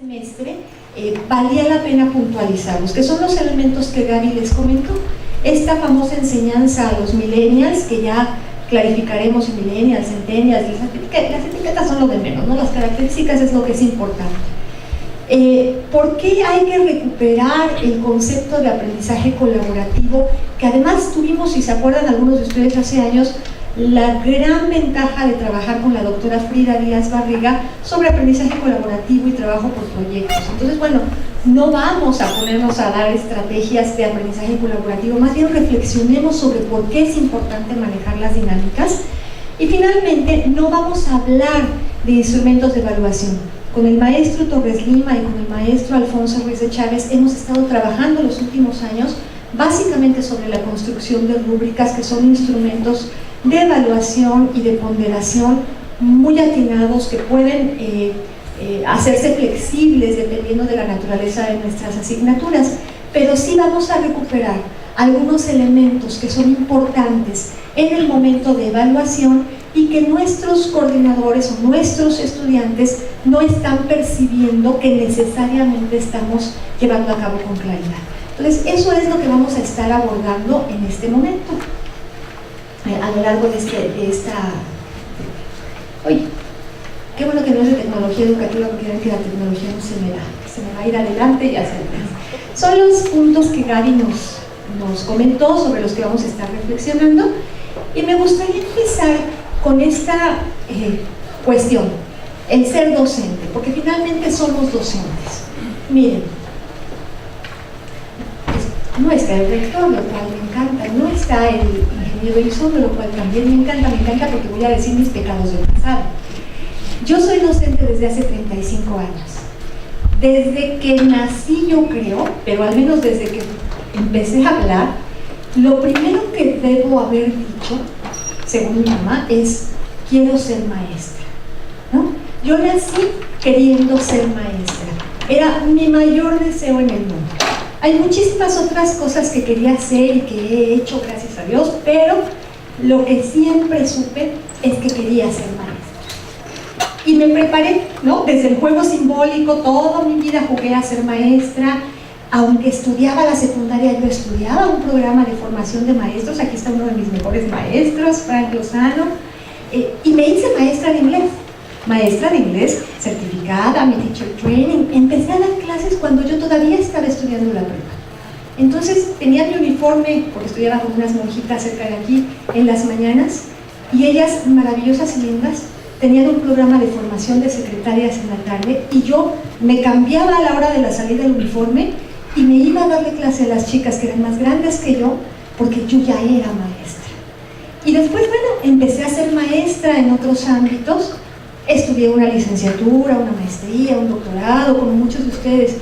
semestre, valía la pena puntualizarlos, que son los elementos que Gaby les comentó. Esta famosa enseñanza a los millennials, que ya clarificaremos en millennials, centennials, las etiquetas son lo de menos, ¿no? Las características es lo que es importante. ¿Por qué hay que recuperar el concepto de aprendizaje colaborativo? Que además tuvimos, si se acuerdan algunos de ustedes hace años, la gran ventaja de trabajar con la doctora Frida Díaz Barriga sobre aprendizaje colaborativo y trabajo por proyectos. Entonces, bueno, no vamos a ponernos a dar estrategias de aprendizaje colaborativo, más bien reflexionemos sobre por qué es importante manejar las dinámicas. Y finalmente, no vamos a hablar de instrumentos de evaluación. Con el maestro Torres Lima y con el maestro Alfonso Ruiz de Chávez hemos estado trabajando los últimos años básicamente sobre la construcción de rúbricas, que son instrumentos de evaluación y de ponderación muy atinados, que pueden hacerse flexibles dependiendo de la naturaleza de nuestras asignaturas, pero sí vamos a recuperar algunos elementos que son importantes en el momento de evaluación y que nuestros coordinadores o nuestros estudiantes no están percibiendo que necesariamente estamos llevando a cabo con claridad. Entonces, eso es lo que vamos a estar abordando en este momento, a lo largo de esta... Oye, qué bueno que no es de tecnología educativa, porque ven que la tecnología no se me va a ir adelante y hacia atrás. Son los puntos que Gaby nos comentó, sobre los que vamos a estar reflexionando, y me gustaría empezar con esta cuestión, el ser docente, porque finalmente somos docentes. Miren, no está el rector, lo cual me encanta, no está el ingeniero Elizondo, lo cual también me encanta porque voy a decir mis pecados del pasado. Yo soy docente desde hace 35 años. Desde que nací, yo creo, pero al menos desde que empecé a hablar, lo primero que debo haber dicho, según mi mamá, es: quiero ser maestra, ¿no? Yo nací queriendo ser maestra, era mi mayor deseo en el mundo. Hay muchísimas otras cosas que quería hacer y que he hecho, gracias a Dios, pero lo que siempre supe es que quería ser maestra. Y me preparé, ¿no? Desde el juego simbólico, toda mi vida jugué a ser maestra. Aunque estudiaba la secundaria, yo estudiaba un programa de formación de maestros. Aquí está uno de mis mejores maestros, Frank Lozano, y me hice maestra de inglés certificada, mi teacher training. Empecé a dar clases cuando yo todavía estaba estudiando la prepa. Entonces tenía mi uniforme, porque estudiaba con unas monjitas cerca de aquí, en las mañanas, y ellas, maravillosas y lindas, tenían un programa de formación de secretarias en la tarde, y yo me cambiaba a la hora de la salida del uniforme y me iba a darle clase a las chicas que eran más grandes que yo, porque yo ya era maestra. Y después, bueno, empecé a ser maestra en otros ámbitos. Estudié una licenciatura, una maestría, un doctorado, como muchos de ustedes,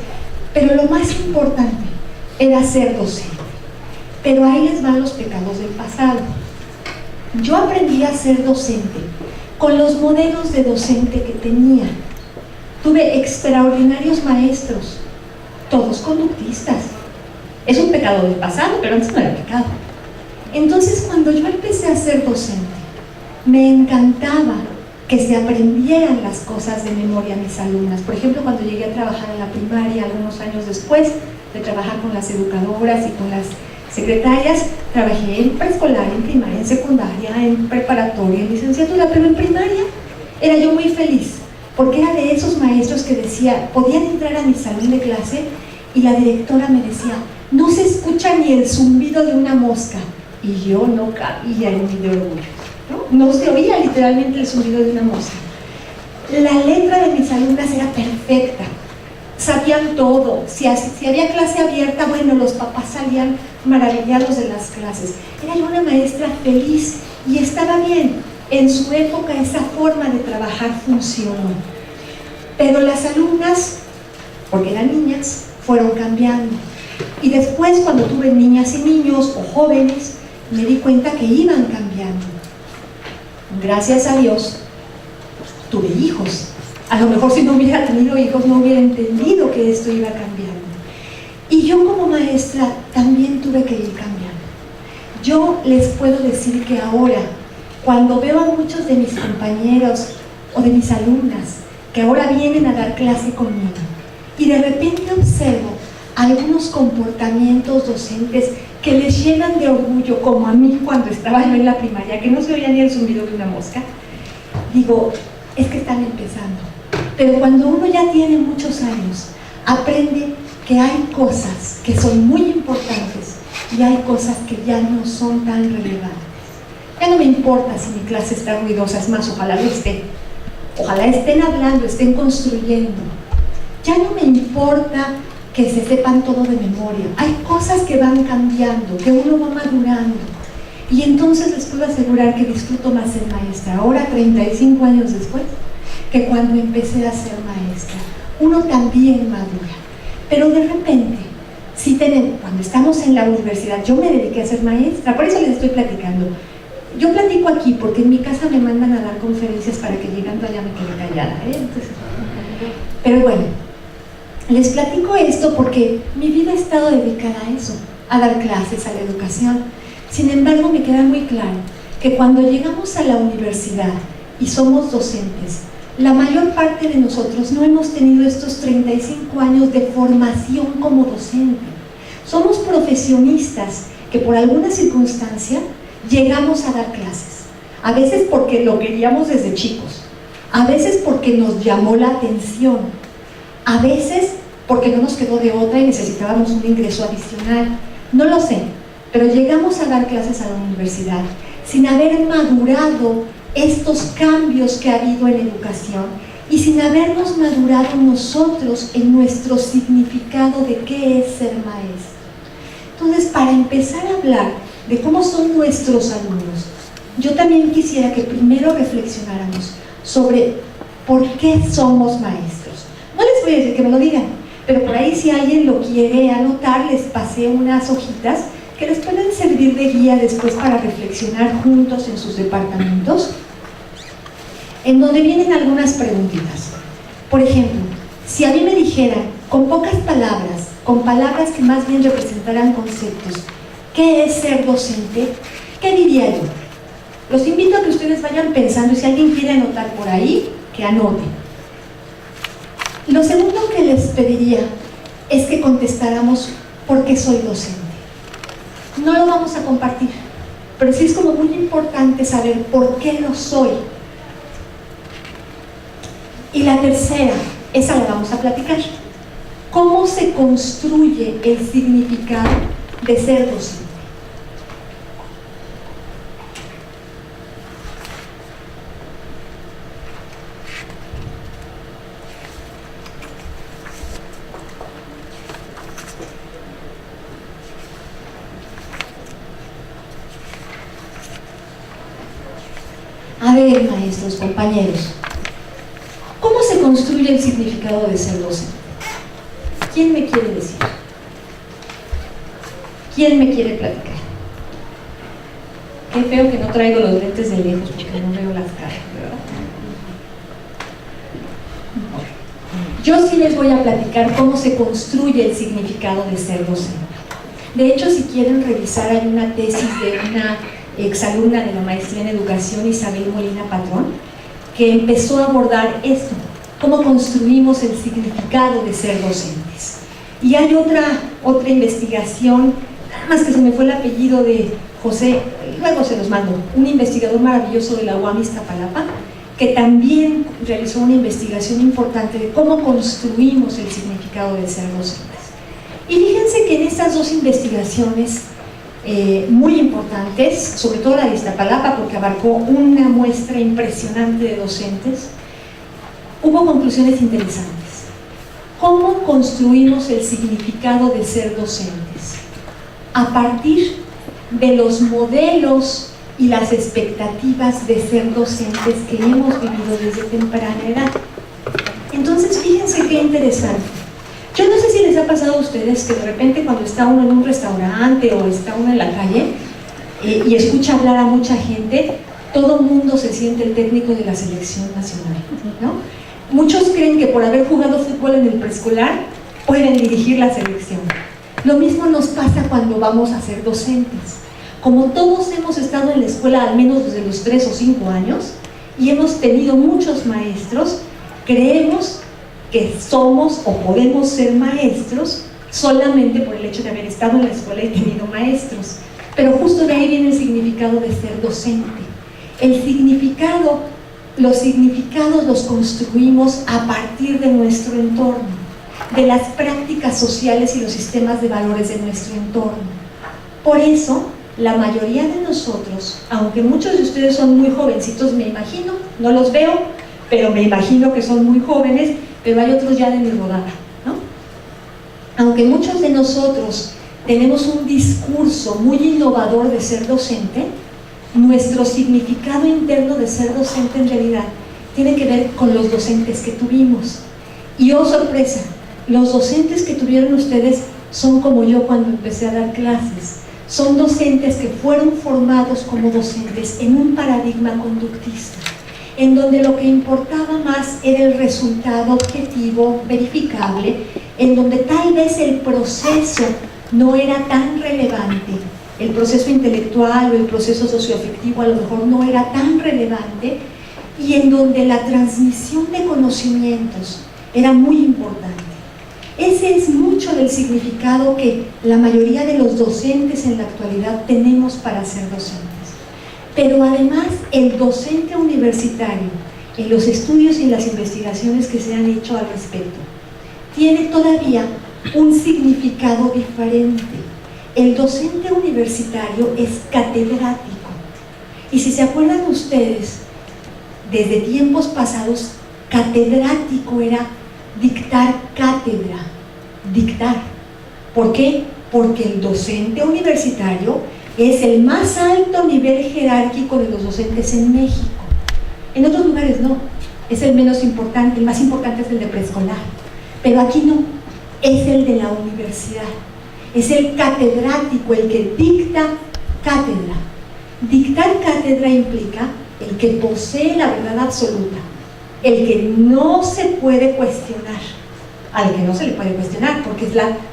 pero lo más importante era ser docente. Pero ahí les van los pecados del pasado. Yo aprendí a ser docente con los modelos de docente que tenía. Tuve extraordinarios maestros, todos conductistas. Es un pecado del pasado, pero antes no era pecado. Entonces, cuando yo empecé a ser docente, me encantaba que se aprendieran las cosas de memoria a mis alumnas. Por ejemplo, cuando llegué a trabajar en la primaria, algunos años después de trabajar con las educadoras y con las secretarias, trabajé en preescolar, en primaria, en secundaria, en preparatoria, en licenciatura, pero en primaria era yo muy feliz, porque era de esos maestros que decía, podían entrar a mi salón de clase y la directora me decía: no se escucha ni el zumbido de una mosca, y yo no cabía en mi de orgullo. No se oía literalmente el zumbido de una mosca. La letra de mis alumnas era perfecta, sabían todo. Si había clase abierta, bueno, los papás salían maravillados de las clases. Era yo una maestra feliz y estaba bien. En su época esa forma de trabajar funcionó. Pero las alumnas, porque eran niñas, fueron cambiando. Y después, cuando tuve niñas y niños o jóvenes, me di cuenta que iban cambiando. Gracias a Dios, tuve hijos. A lo mejor si no hubiera tenido hijos no hubiera entendido que esto iba cambiando. Y yo como maestra también tuve que ir cambiando. Yo les puedo decir que ahora, cuando veo a muchos de mis compañeros o de mis alumnas que ahora vienen a dar clase conmigo y de repente observo algunos comportamientos docentes que les llenan de orgullo, como a mí cuando estaba yo en la primaria, que no se oía ni el zumbido de una mosca, digo, es que están empezando. Pero cuando uno ya tiene muchos años, aprende que hay cosas que son muy importantes y hay cosas que ya no son tan relevantes. Ya no me importa si mi clase está ruidosa, es más, ojalá lo esté. Ojalá estén hablando, estén construyendo. Ya no me importa que se sepan todo de memoria. Hay cosas que van cambiando, que uno va madurando. Y entonces les puedo asegurar que disfruto más ser maestra, ahora 35 años después, que cuando empecé a ser maestra. Uno también madura. Pero de repente, si tenemos, cuando estamos en la universidad, yo me dediqué a ser maestra, por eso les estoy platicando. Yo platico aquí porque en mi casa me mandan a dar conferencias para que llegando allá me quede callada, ¿eh? Entonces, pero bueno, les platico esto porque mi vida ha estado dedicada a eso, a dar clases, a la educación. Sin embargo, me queda muy claro que cuando llegamos a la universidad y somos docentes, la mayor parte de nosotros no hemos tenido estos 35 años de formación como docente. Somos profesionistas que por alguna circunstancia llegamos a dar clases. A veces porque lo queríamos desde chicos, a veces porque nos llamó la atención, a veces porque no nos quedó de otra y necesitábamos un ingreso adicional. No lo sé, pero llegamos a dar clases a la universidad sin haber madurado estos cambios que ha habido en educación y sin habernos madurado nosotros en nuestro significado de qué es ser maestro. Entonces, para empezar a hablar de cómo son nuestros alumnos, yo también quisiera que primero reflexionáramos sobre por qué somos maestros. No les voy a decir que me lo digan, pero por ahí si alguien lo quiere anotar, les pasé unas hojitas que les pueden servir de guía después para reflexionar juntos en sus departamentos, en donde vienen algunas preguntitas. Por ejemplo, si a mí me dijeran, con pocas palabras, con palabras que más bien representaran conceptos, ¿qué es ser docente? ¿Qué diría yo? Los invito a que ustedes vayan pensando y si alguien quiere anotar por ahí, que anote. Lo segundo que les pediría es que contestáramos ¿por qué soy docente? No lo vamos a compartir, pero sí es como muy importante saber por qué lo soy. Y la tercera, esa la vamos a platicar. ¿Cómo se construye el significado de ser docente? A ver, maestros, compañeros, ¿cómo se construye el significado de ser docente? ¿Quién me quiere decir? ¿Quién me quiere platicar? Qué feo que no traigo los lentes de lejos porque no veo las caras, ¿verdad? Yo sí les voy a platicar cómo se construye el significado de ser docente. De hecho, si quieren revisar, hay una tesis de una exalumna de la maestría en educación, Isabel Molina Patrón, que empezó a abordar esto, cómo construimos el significado de ser docentes. Y hay otra investigación, nada más que se me fue el apellido de José, luego se los mando, un investigador maravilloso de la UAM Iztapalapa, que también realizó una investigación importante de cómo construimos el significado de ser docentes. Y fíjense que en estas dos investigaciones muy importantes, sobre todo la de Iztapalapa, porque abarcó una muestra impresionante de docentes, hubo conclusiones interesantes. ¿Cómo construimos el significado de ser docentes? A partir de los modelos y las expectativas de ser docentes que hemos vivido desde temprana edad. Entonces, fíjense qué interesante. Yo no sé si les ha pasado a ustedes que de repente cuando está uno en un restaurante o está uno en la calle y escucha hablar a mucha gente, todo el mundo se siente el técnico de la selección nacional, ¿no? Muchos creen que por haber jugado fútbol en el preescolar pueden dirigir la selección. Lo mismo nos pasa cuando vamos a ser docentes. Como todos hemos estado en la escuela al menos desde los 3 o 5 años y hemos tenido muchos maestros, creemos que somos o podemos ser maestros solamente por el hecho de haber estado en la escuela y tenido maestros. Pero justo de ahí viene el significado de ser docente. El significado, los significados los construimos a partir de nuestro entorno, de las prácticas sociales y los sistemas de valores de nuestro entorno. Por eso, la mayoría de nosotros, aunque muchos de ustedes son muy jovencitos, me imagino, no los veo, pero me imagino que son muy jóvenes, pero hay otros ya de mi rodada, ¿no? Aunque muchos de nosotros tenemos un discurso muy innovador de ser docente, nuestro significado interno de ser docente en realidad tiene que ver con los docentes que tuvimos. Y oh sorpresa, los docentes que tuvieron ustedes son como yo cuando empecé a dar clases. Son docentes que fueron formados como docentes en un paradigma conductista, en donde lo que importaba más era el resultado objetivo, verificable, en donde tal vez el proceso no era tan relevante, el proceso intelectual o el proceso socioafectivo a lo mejor no era tan relevante, y en donde la transmisión de conocimientos era muy importante. Ese es mucho del significado que la mayoría de los docentes en la actualidad tenemos para ser docentes. Pero además el docente universitario, en los estudios y las investigaciones que se han hecho al respecto, tiene todavía un significado diferente. El docente universitario es catedrático. Y si se acuerdan ustedes, desde tiempos pasados, catedrático era dictar cátedra, dictar. ¿Por qué? Porque el docente universitario es el más alto nivel jerárquico de los docentes en México. En otros lugares no, es el menos importante, el más importante es el de preescolar, pero aquí no, es el de la universidad, es el catedrático, el que dicta cátedra. Dictar cátedra implica el que posee la verdad absoluta, el que no se puede cuestionar, al que no se le puede cuestionar porque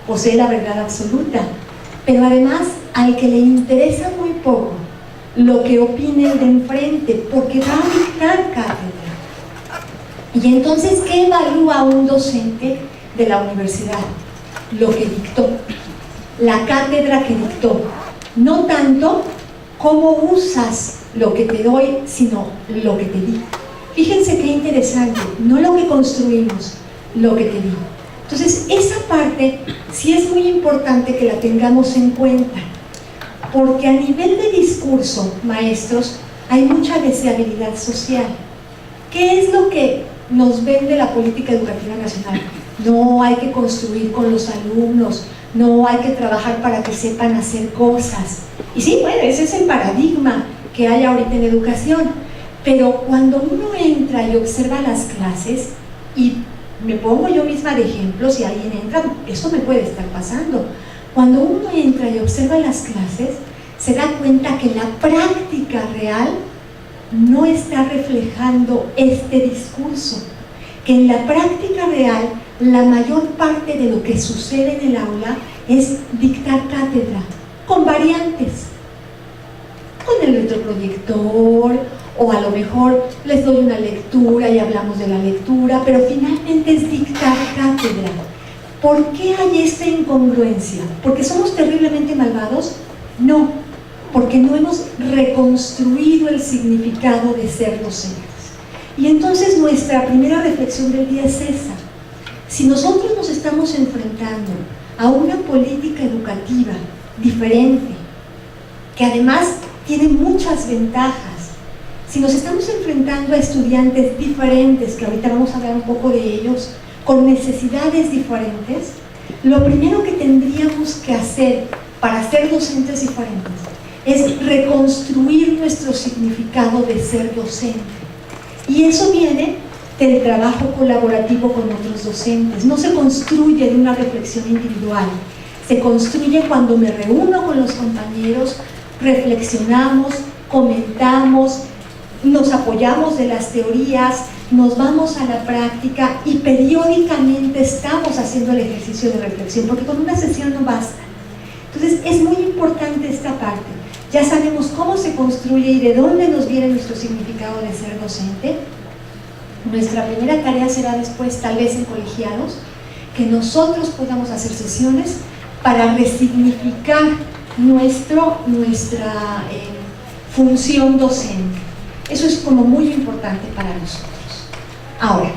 posee la verdad absoluta, pero además al que le interesa muy poco lo que opine el de enfrente, porque va a dictar cátedra. Y entonces, ¿qué evalúa un docente de la universidad? Lo que dictó, la cátedra que dictó, no tanto cómo usas lo que te doy, sino lo que te di. Fíjense qué interesante, no lo que construimos, lo que te di. Entonces, esa parte sí es muy importante que la tengamos en cuenta, porque a nivel de discurso, maestros, hay mucha deseabilidad social. ¿Qué es lo que nos vende la política educativa nacional? No hay que construir con los alumnos, no hay que trabajar para que sepan hacer cosas. Y sí, bueno, ese es el paradigma que hay ahorita en educación, pero cuando uno entra y observa las clases, y me pongo yo misma de ejemplo, si alguien entra, eso me puede estar pasando. Cuando uno entra y observa las clases, se da cuenta que la práctica real no está reflejando este discurso, que en la práctica real la mayor parte de lo que sucede en el aula es dictar cátedra, con variantes, con el retroproyector, o a lo mejor les doy una lectura y hablamos de la lectura, pero finalmente es dictar cátedra. ¿Por qué hay esta incongruencia? ¿Porque somos terriblemente malvados? No, porque no hemos reconstruido el significado de ser docentes. Y entonces nuestra primera reflexión del día es esa. Si nosotros nos estamos enfrentando a una política educativa diferente, que además tiene muchas ventajas, si nos estamos enfrentando a estudiantes diferentes, que ahorita vamos a hablar un poco de ellos, con necesidades diferentes, lo primero que tendríamos que hacer para ser docentes diferentes es reconstruir nuestro significado de ser docente. Y eso viene del trabajo colaborativo con otros docentes. No se construye de una reflexión individual, se construye cuando me reúno con los compañeros, reflexionamos, comentamos, nos apoyamos de las teorías, nos vamos a la práctica y periódicamente estamos haciendo el ejercicio de reflexión, porque con una sesión no basta. Entonces es muy importante esta parte. Ya sabemos cómo se construye y de dónde nos viene nuestro significado de ser docente. nuestra primera tarea será después, tal vez en colegiados, que nosotros podamos hacer sesiones para resignificar nuestra función docente. Eso es como muy importante para nosotros. Ahora,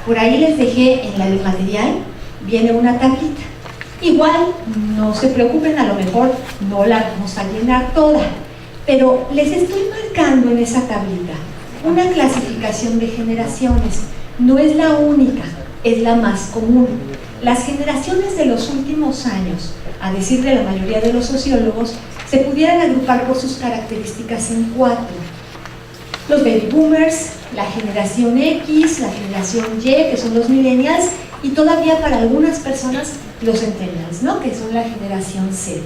por ahí les dejé en el material, viene una tablita. Igual, no se preocupen, a lo mejor no la vamos a llenar toda, pero les estoy marcando en esa tablita una clasificación de generaciones. No es la única, es la más común. Las generaciones de los últimos años, a decir de la mayoría de los sociólogos, se pudieran agrupar por sus características en 4. Los baby boomers, la generación X, la generación Y, que son los millennials, y todavía para algunas personas los centennials, ¿no? Que son la generación Z.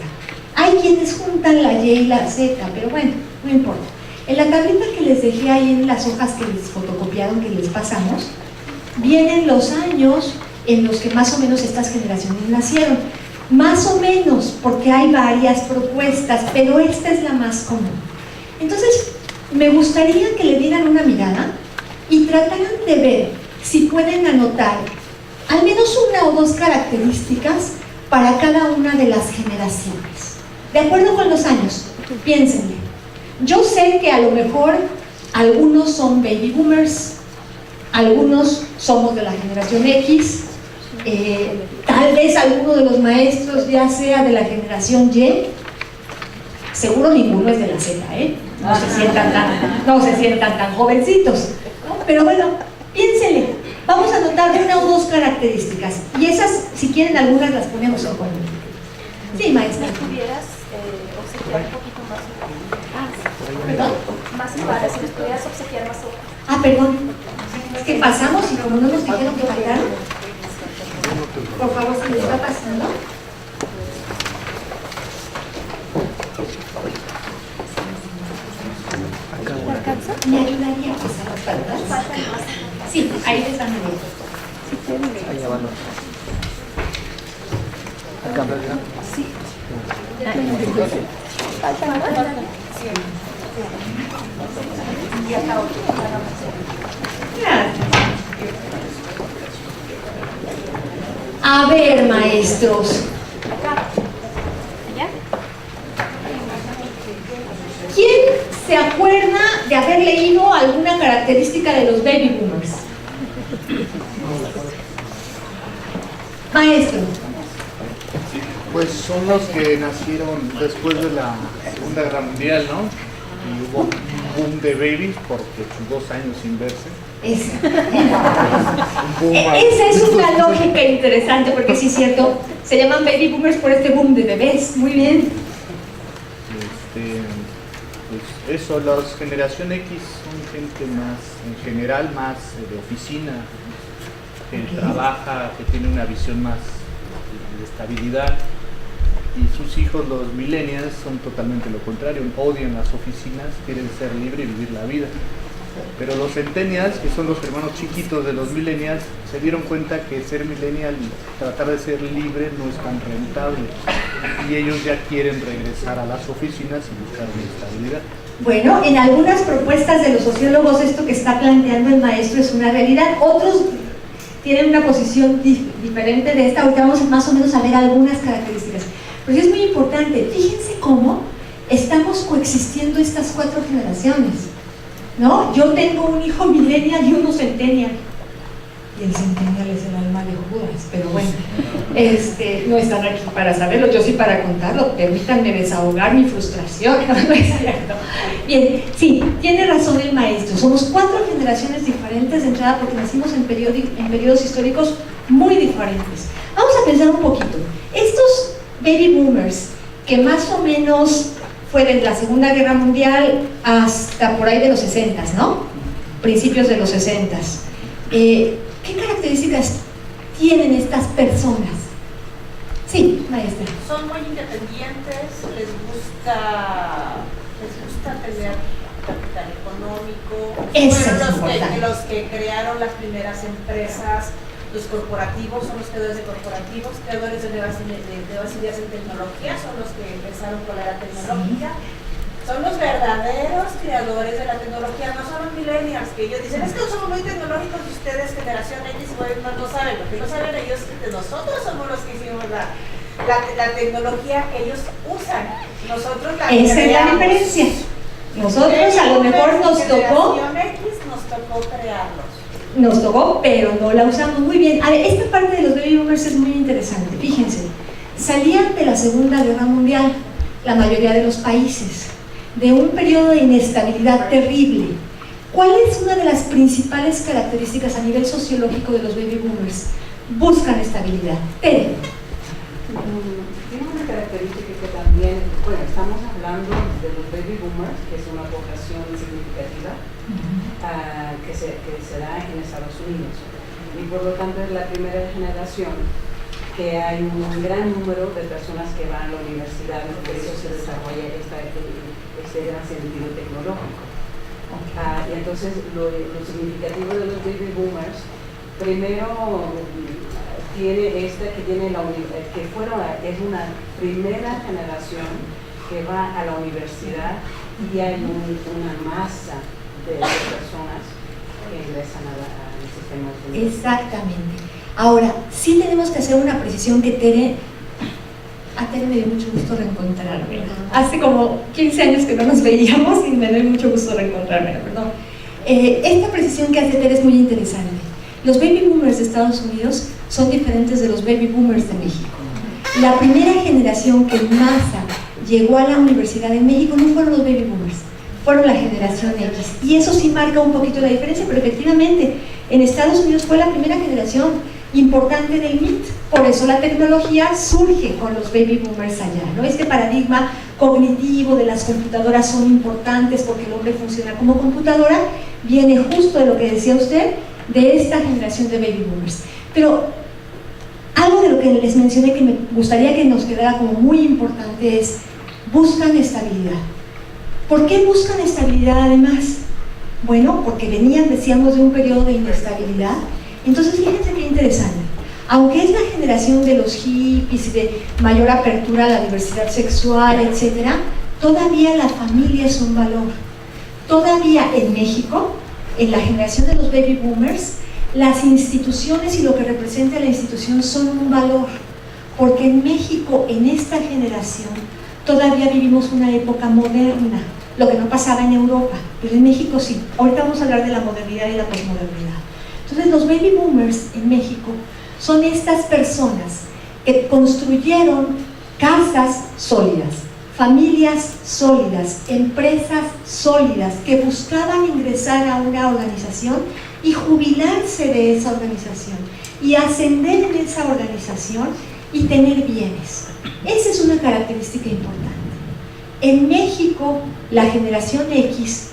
Hay quienes juntan la Y y la Z, pero bueno, no importa. En la tablita que les dejé ahí en las hojas que les fotocopiaron, que les pasamos, vienen los años en los que más o menos estas generaciones nacieron. Más o menos, porque hay varias propuestas, pero esta es la más común. Entonces, me gustaría que le dieran una mirada y trataran de ver si pueden anotar al menos 1 o 2 características para cada una de las generaciones. De acuerdo con los años, piénsenle. Yo sé que a lo mejor algunos son baby boomers, algunos somos de la generación X, tal vez alguno de los maestros ya sea de la generación Y, seguro ninguno es de la Z, no se sientan tan jovencitos, ¿no? Pero bueno, piénsenle, vamos a anotar 1 o 2 características y esas, si quieren algunas las ponemos en común. Sí, maestra. ¿Me pudieras obsequiar un poquito más? ¿Perdón? Más hojas, si les pudieras obsequiar más hojas. Ah, perdón, es que pasamos y como no nos dijeron que faltaron, por favor, si les va pasando. ¿Me alcanza? ¿Me ayudaría a pasar las faltas? Sí, ahí les van a ver. Ahí abajo. Acá. Sí. Y acá otro. A ver, maestros. ¿Allá? ¿Quién se acuerda de haber leído alguna característica de los baby boomers? Maestro. Pues son los que nacieron después de la Segunda Guerra Mundial, ¿no? Y hubo un boom de babies porque 2 años sin verse. Esa. Un boom Esa es una lógica interesante porque sí es cierto, se llaman baby boomers por este boom de bebés. Muy bien. Pues eso, las generación X son gente más, en general, más de oficina, que trabaja, que tiene una visión más de estabilidad. Y sus hijos, los millennials, son totalmente lo contrario, odian las oficinas, quieren ser libres y vivir la vida. Pero los centennials, que son los hermanos chiquitos de los millennials, se dieron cuenta que ser millennial y tratar de ser libre no es tan rentable. Y ellos ya quieren regresar a las oficinas y buscar una estabilidad. Bueno, en algunas propuestas de los sociólogos esto que está planteando el maestro es una realidad. Otros tienen una posición diferente de esta. Ahorita vamos más o menos a ver algunas características. Pero sí es muy importante, fíjense cómo estamos coexistiendo estas 4 generaciones, ¿no? Yo tengo un hijo millennial y uno centennial. Y el centennial es el alma de Judas, pero bueno, no están aquí para saberlo, yo sí para contarlo. Permítanme desahogar mi frustración, no es cierto. Bien, sí, tiene razón el maestro, somos 4 generaciones diferentes de entrada porque nacimos en periodos históricos muy diferentes. Vamos a pensar un poquito, estos baby boomers, que más o menos fue desde la Segunda Guerra Mundial hasta por ahí de los 60s, ¿no? Principios de los 60s. ¿Qué características tienen estas personas? Sí, maestra. Son muy independientes, les gusta tener capital económico. Eso Fueron es los que crearon las primeras empresas. Los corporativos son los creadores de corporativos, creadores de nuevas ideas en tecnología, son los que empezaron con la era tecnológica. Son los verdaderos creadores de la tecnología, no son los millennials que ellos dicen, es que somos muy tecnológicos y ustedes, generación X, no saben. Lo que no saben ellos es que nosotros somos los que hicimos la tecnología que ellos usan. Nosotros la Esa es la diferencia. Nosotros a lo mejor nos tocó. Generación X nos tocó crearlos. Nos tocó, pero no la usamos muy bien. A ver, esta parte de los baby boomers es muy interesante. Fíjense, salían de la Segunda Guerra Mundial, la mayoría de los países, de un periodo de inestabilidad terrible. ¿Cuál es una de las principales características a nivel sociológico de los baby boomers? Buscan estabilidad. Tere. Tiene una característica que también, bueno, estamos hablando de los baby boomers, que es una población significativa que se da en Estados Unidos. Y por lo tanto es la primera generación que hay un gran número de personas que van a la universidad, y por eso se desarrolla este gran sentido tecnológico. Y entonces lo significativo de los baby boomers, primero tiene es una primera generación que va a la universidad y hay una masa de personas que ingresan al sistema de universidad. Exactamente. Ahora, sí tenemos que hacer una precisión que a Tere me dio mucho gusto reencontrarme. Hace como 15 años que no nos veíamos y me dio mucho gusto reencontrarme, perdón. Esta precisión que hace Tere es muy interesante. Los baby boomers de Estados Unidos son diferentes de los baby boomers de México. La primera generación que en masa llegó a la universidad en México no fueron los baby boomers, fueron la generación X. Y eso sí marca un poquito la diferencia, pero efectivamente en Estados Unidos fue la primera generación importante del MIT. Por eso la tecnología surge con los baby boomers allá, ¿no? Este paradigma cognitivo de las computadoras son importantes porque el hombre funciona como computadora, viene justo de lo que decía usted, de esta generación de baby boomers. Pero algo de lo que les mencioné que me gustaría que nos quedara como muy importante es, buscan estabilidad. ¿Por qué buscan estabilidad además? Bueno, porque venían, decíamos, de un periodo de inestabilidad. Entonces fíjense qué interesante. Aunque es la generación de los hippies y de mayor apertura a la diversidad sexual, etcétera, todavía la familia es un valor. Todavía en México, en la generación de los baby boomers, las instituciones y lo que representa la institución son un valor, porque en México, en esta generación, todavía vivimos una época moderna, lo que no pasaba en Europa, pero en México sí. Ahorita vamos a hablar de la modernidad y la posmodernidad. Entonces los baby boomers en México son estas personas que construyeron casas sólidas, familias sólidas, empresas sólidas, que buscaban ingresar a una organización y jubilarse de esa organización y ascender en esa organización y tener bienes. Esa es una característica importante. En México, la generación X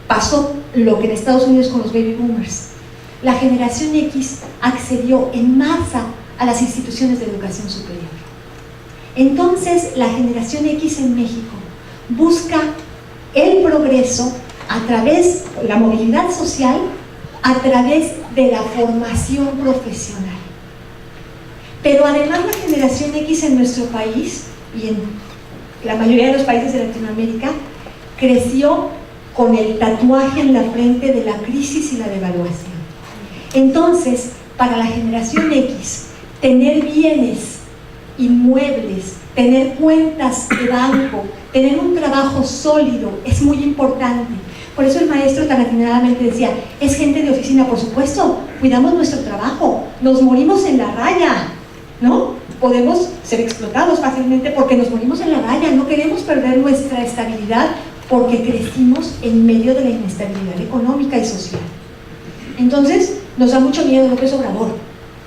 pasó lo que en Estados Unidos con los baby boomers. La generación X accedió en masa a las instituciones de educación superior. Entonces, la generación X en México busca el progreso a través de la movilidad social, a través de la formación profesional. Pero además la generación X en nuestro país y en la mayoría de los países de Latinoamérica creció con el tatuaje en la frente de la crisis y la devaluación. Entonces, para la generación X, tener bienes inmuebles, tener cuentas de banco, tener un trabajo sólido es muy importante. Por eso el maestro tan atinadamente decía, es gente de oficina, por supuesto, cuidamos nuestro trabajo, nos morimos en la raya, ¿no? Podemos ser explotados fácilmente porque nos morimos en la raya, no queremos perder nuestra estabilidad porque crecimos en medio de la inestabilidad económica y social. Entonces, nos da mucho miedo López Obrador.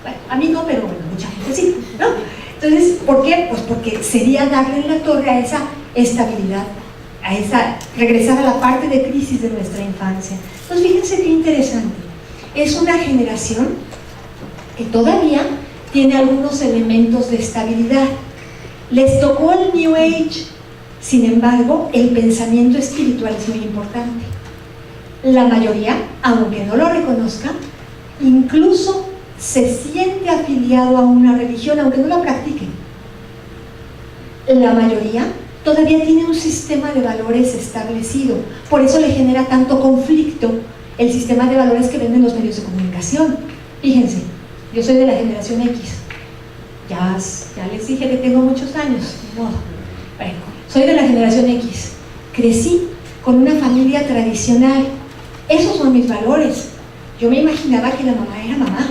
Bueno, a mí no, pero bueno, mucha gente sí, ¿no? Entonces, ¿por qué? Pues porque sería darle en la torre a esa estabilidad, regresar a la parte de crisis de nuestra infancia. Entonces, fíjense qué interesante. Es una generación que todavía tiene algunos elementos de estabilidad. Les tocó el New Age, sin embargo, el pensamiento espiritual es muy importante. La mayoría, aunque no lo reconozca, incluso se siente afiliado a una religión, aunque no la practique. La mayoría todavía tiene un sistema de valores establecido. Por eso le genera tanto conflicto el sistema de valores que venden los medios de comunicación. Fíjense, yo soy de la generación X. Ya les dije que tengo muchos años. No. Bueno, soy de la generación X. Crecí con una familia tradicional. Esos son mis valores. Yo me imaginaba que la mamá era mamá,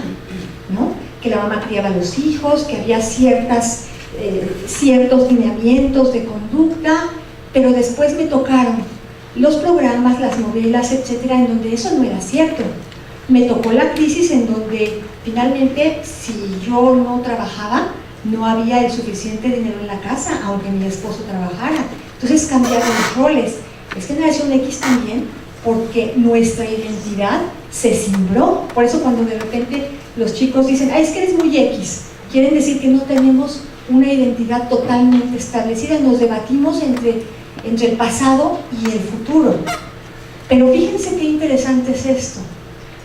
¿no? Que la mamá criaba a los hijos, que había ciertos lineamientos de conducta, pero después me tocaron los programas, las novelas, etcétera, en donde eso no era cierto. Me tocó la crisis en donde finalmente, si yo no trabajaba, no había el suficiente dinero en la casa, aunque mi esposo trabajara. Entonces cambiaron los roles. Es generación X también, porque nuestra identidad se cimbró. Por eso cuando de repente los chicos dicen, es que eres muy X, quieren decir que no tenemos una identidad totalmente establecida, nos debatimos entre el pasado y el futuro. Pero fíjense qué interesante es esto.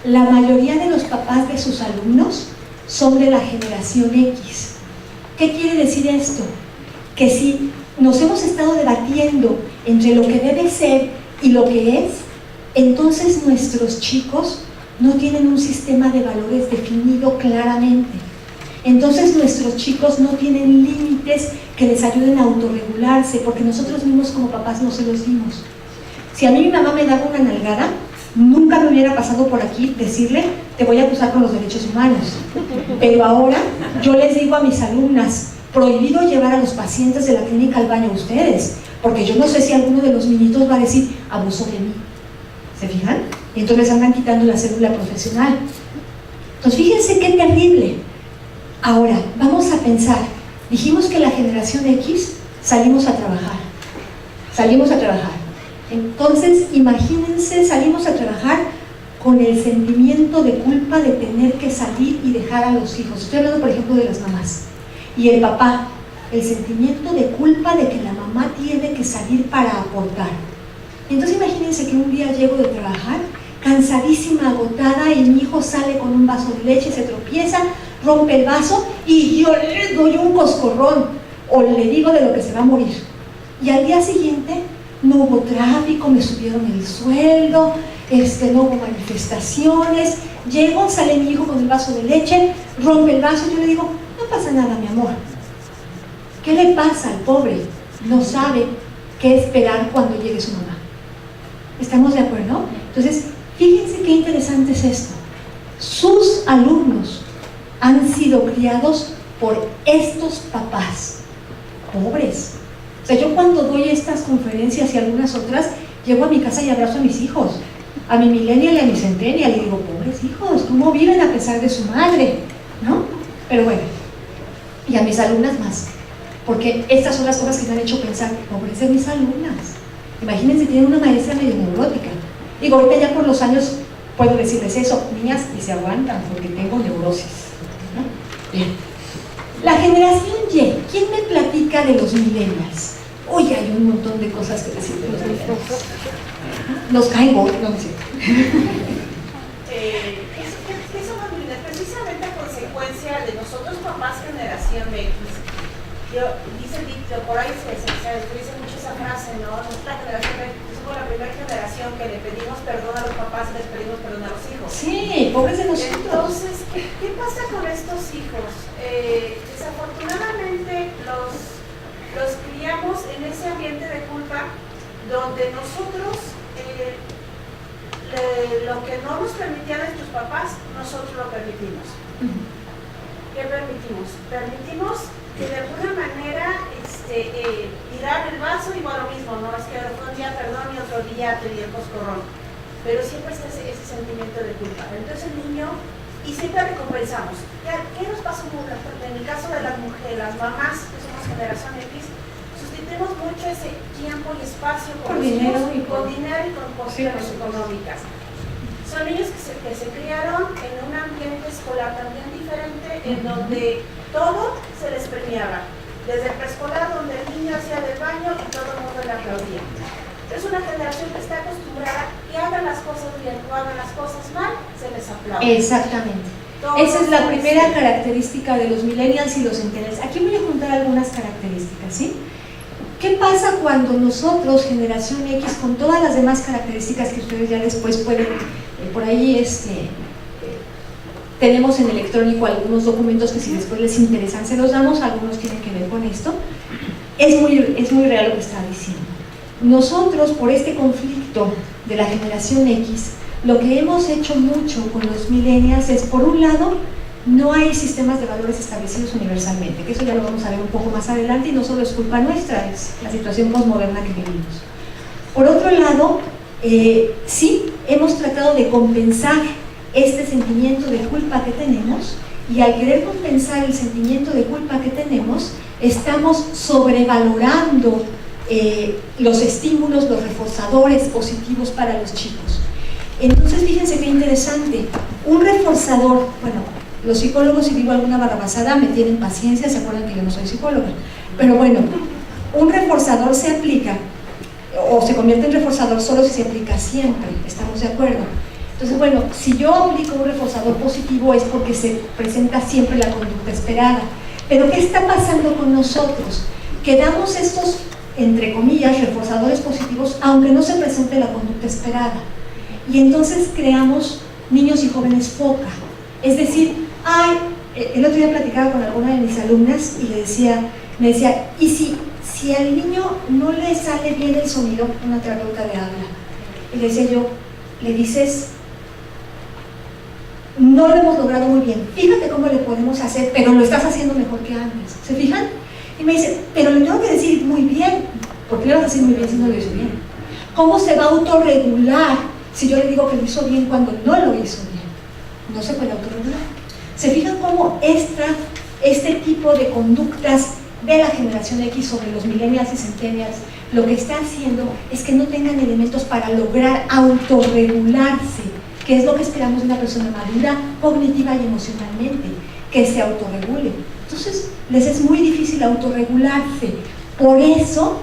La mayoría de los papás de sus alumnos son de la generación X. ¿Qué quiere decir esto? Que si nos hemos estado debatiendo entre lo que debe ser y lo que es, entonces nuestros chicos no tienen un sistema de valores definido claramente. Entonces nuestros chicos no tienen límites que les ayuden a autorregularse, porque nosotros mismos como papás no se los dimos. Si a mí mi mamá me daba una nalgada, nunca me hubiera pasado por aquí decirle, te voy a acusar con los derechos humanos. Pero ahora yo les digo a mis alumnas, prohibido llevar a los pacientes de la clínica al baño a ustedes, porque yo no sé si alguno de los niñitos va a decir, abusó de mí. ¿Se fijan? Y entonces les andan quitando la cédula profesional. Entonces fíjense qué terrible. Ahora, vamos a pensar, dijimos que la generación X salimos a trabajar. Entonces, imagínense, salimos a trabajar con el sentimiento de culpa de tener que salir y dejar a los hijos. Estoy hablando, por ejemplo, de las mamás. Y el papá, el sentimiento de culpa de que la mamá tiene que salir para aportar. Entonces, imagínense que un día llego de trabajar, cansadísima, agotada, y mi hijo sale con un vaso de leche, se tropieza, rompe el vaso y yo le doy un coscorrón o le digo de lo que se va a morir. Y al día siguiente no hubo tráfico, me subieron el sueldo, no hubo manifestaciones. Llego, sale mi hijo con el vaso de leche, rompe el vaso, yo le digo, no pasa nada, mi amor. ¿Qué le pasa al pobre? No sabe qué esperar cuando llegue su mamá. ¿Estamos de acuerdo? Entonces, fíjense qué interesante es esto. Sus alumnos han sido criados por estos papás pobres. O sea, yo cuando doy estas conferencias y algunas otras, llego a mi casa y abrazo a mis hijos, a mi millennial y a mi centennial, y digo, pobres hijos, ¿cómo viven a pesar de su madre? ¿No? Pero bueno, y a mis alumnas más, porque estas son las cosas que me han hecho pensar, pobres de mis alumnas. Imagínense, tienen una maestra medio neurótica. Digo, ahorita ya por los años puedo decirles eso, niñas, y se aguantan porque tengo neurosis, ¿no? Bien. La generación Y, ¿quién me platica de los millennials? Oye, hay un montón de cosas que decir de los millennials. Nos caen gordos, no me siento. ¿Qué somos millennials? Precisamente a consecuencia de nosotros papás generación X. Por ahí se dice mucho esa frase, ¿no? Nuestra generación somos la primera generación que le pedimos perdón a los papás y les pedimos perdón a los hijos. Sí, pobres de nosotros. Entonces, ¿qué pasa con estos hijos? Desafortunadamente los criamos en ese ambiente de culpa donde nosotros lo que no nos permitían nuestros papás, nosotros lo permitimos. ¿Qué permitimos? Permitimos que de alguna manera tirar el vaso y bueno, lo mismo, no es que un día perdón y otro día te di el coscorrón, pero siempre está ese sentimiento de culpa. Entonces el niño, y siempre recompensamos. ¿Qué nos pasa en el caso de las mujeres, las mamás que somos generación X? Sustituimos mucho ese tiempo y espacio con dinero y con cuestiones económicas. Son niños que se criaron en un ambiente escolar también diferente, en donde todo se les premiaba. Desde el preescolar, donde el niño hacía del baño y todo el mundo le aplaudía. Es una generación que está acostumbrada que hagan las cosas bien o hagan las cosas mal, se les aplaude. Exactamente. Esa es la primera característica de los millennials y los centennials. Aquí voy a juntar algunas características, ¿sí? ¿Qué pasa cuando nosotros, generación X, con todas las demás características que ustedes ya después pueden, por ahí tenemos en electrónico algunos documentos que si después les interesan se los damos, algunos tienen que ver con esto. Es muy real lo que está diciendo. Nosotros, por este conflicto de la generación X, lo que hemos hecho mucho con los millennials es, por un lado, no hay sistemas de valores establecidos universalmente, que eso ya lo vamos a ver un poco más adelante, y no solo es culpa nuestra, es la situación posmoderna que vivimos. Por otro lado, sí, hemos tratado de compensar este sentimiento de culpa que tenemos, y al querer compensar el sentimiento de culpa que tenemos, estamos sobrevalorando los estímulos, los reforzadores positivos para los chicos. Entonces, fíjense qué interesante, un reforzador, bueno, los psicólogos, si digo alguna barrabasada, me tienen paciencia, se acuerdan que yo no soy psicóloga, pero bueno, un reforzador se aplica, o se convierte en reforzador solo si se aplica siempre, ¿estamos de acuerdo? Entonces, bueno, si yo aplico un reforzador positivo es porque se presenta siempre la conducta esperada. Pero ¿qué está pasando con nosotros? Que damos estos, entre comillas, reforzadores positivos, aunque no se presente la conducta esperada. Y entonces creamos niños y jóvenes foca. Es decir, el otro día platicaba con alguna de mis alumnas y me decía, ¿y si al niño no le sale bien el sonido? Una terapeuta de habla. Y le decía yo, le dices, no lo hemos logrado muy bien, fíjate cómo le podemos hacer, pero lo estás haciendo mejor que antes. ¿Se fijan? Y me dice, pero le tengo que decir muy bien. ¿Por qué le vas a decir muy bien si no lo hizo bien? ¿Cómo se va a autorregular si yo le digo que lo hizo bien cuando no lo hizo bien? No se puede autorregular. ¿Se fijan cómo este tipo de conductas de la generación X sobre los millennials y centennials lo que está haciendo es que no tengan elementos para lograr autorregularse, que es lo que esperamos de una persona madura, cognitiva y emocionalmente, que se autorregule? Entonces, les es muy difícil autorregularse, por eso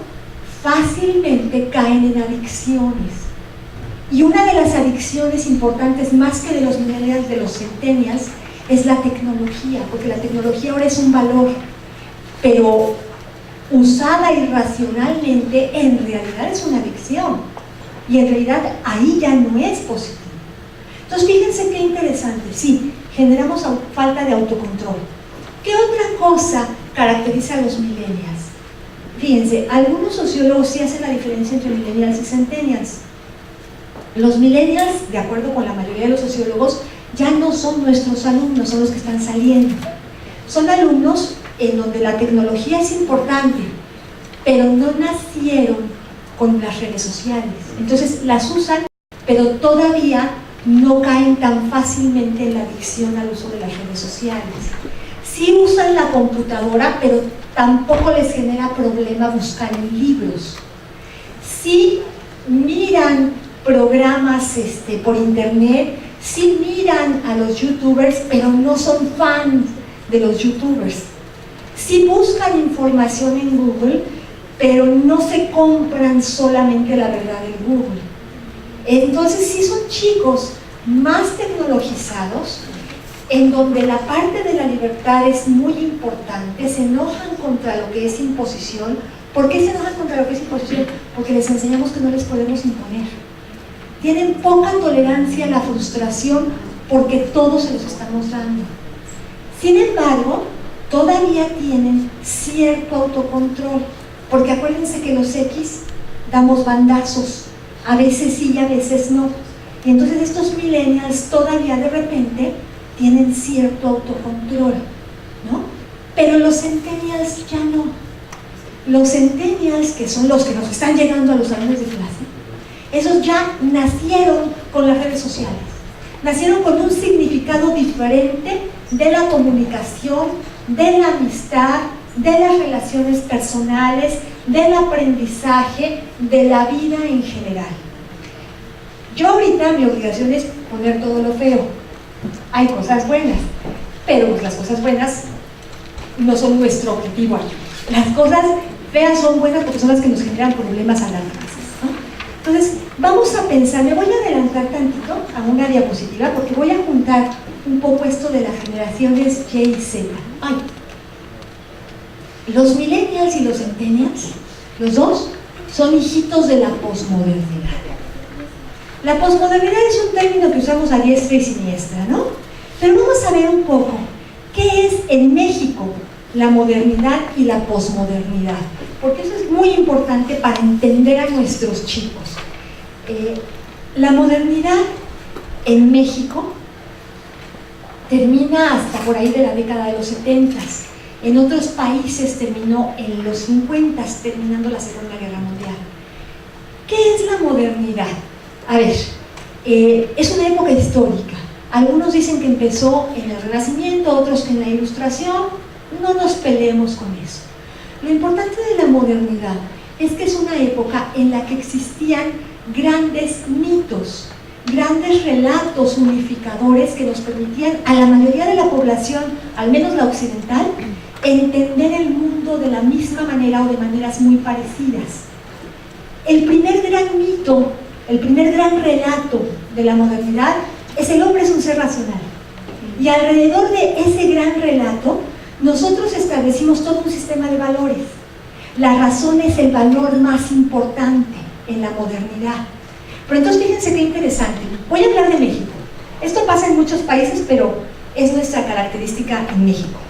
fácilmente caen en adicciones. Y una de las adicciones importantes, más que de los millennials, de los centennials, es la tecnología, porque la tecnología ahora es un valor, pero usada irracionalmente en realidad es una adicción, y en realidad ahí ya no es positivo. Entonces, fíjense qué interesante, sí, generamos falta de autocontrol. ¿Qué otra cosa caracteriza a los millennials? Fíjense, algunos sociólogos sí hacen la diferencia entre millennials y centennials. Los millennials, de acuerdo con la mayoría de los sociólogos, ya no son nuestros alumnos, son los que están saliendo. Son alumnos en donde la tecnología es importante, pero no nacieron con las redes sociales. Entonces las usan, pero todavía no caen tan fácilmente en la adicción al uso de las redes sociales. Sí usan la computadora, pero tampoco les genera problema buscar en libros. Sí miran programas por internet, sí miran a los youtubers, pero no son fans de los youtubers. Sí buscan información en Google, pero no se compran solamente la verdad en Google. Entonces sí son chicos más tecnologizados, en donde la parte de la libertad es muy importante, se enojan contra lo que es imposición. ¿Por qué se enojan contra lo que es imposición? Porque les enseñamos que no les podemos imponer. Tienen poca tolerancia a la frustración porque todo se los estamos dando. Sin embargo, todavía tienen cierto autocontrol, porque acuérdense que los X damos bandazos, a veces sí y a veces no. Y entonces estos millennials todavía de repente tienen cierto autocontrol, ¿no? Pero los centennials ya no. Los centennials, que son los que nos están llegando a los salones de clase, esos ya nacieron con las redes sociales, nacieron con un significado diferente de la comunicación, de la amistad, de las relaciones personales, del aprendizaje, de la vida en general. Yo ahorita mi obligación es poner todo lo feo. Hay cosas buenas, pero pues las cosas buenas no son nuestro objetivo aquí. Las cosas feas son buenas porque son las que nos generan problemas a largo plazo, ¿no? Entonces, vamos a pensar, me voy a adelantar tantito a una diapositiva porque voy a juntar un poco esto de las generaciones Y y Z. Los millennials y los centennials Los dos son hijitos de la posmodernidad. La posmodernidad es un término que usamos a diestra y siniestra, ¿no? Pero vamos a ver un poco qué es en México la modernidad y la posmodernidad, porque eso es muy importante para entender a nuestros chicos. La modernidad en México termina hasta por ahí de la década de los 70. En otros países terminó en los 50, terminando la Segunda Guerra Mundial. ¿Qué es la modernidad? A ver, es una época histórica. Algunos dicen que empezó en el Renacimiento, otros que en la Ilustración. No nos peleemos con eso. Lo importante de la modernidad es que es una época en la que existían grandes mitos, grandes relatos unificadores que nos permitían a la mayoría de la población, al menos la occidental, entender el mundo de la misma manera o de maneras muy parecidas. El primer gran mito, el primer gran relato de la modernidad es el hombre es un ser racional. Y alrededor de ese gran relato, nosotros establecimos todo un sistema de valores. La razón es el valor más importante en la modernidad. Pero entonces fíjense qué interesante. Voy a hablar de México. Esto pasa en muchos países, pero es nuestra característica en México.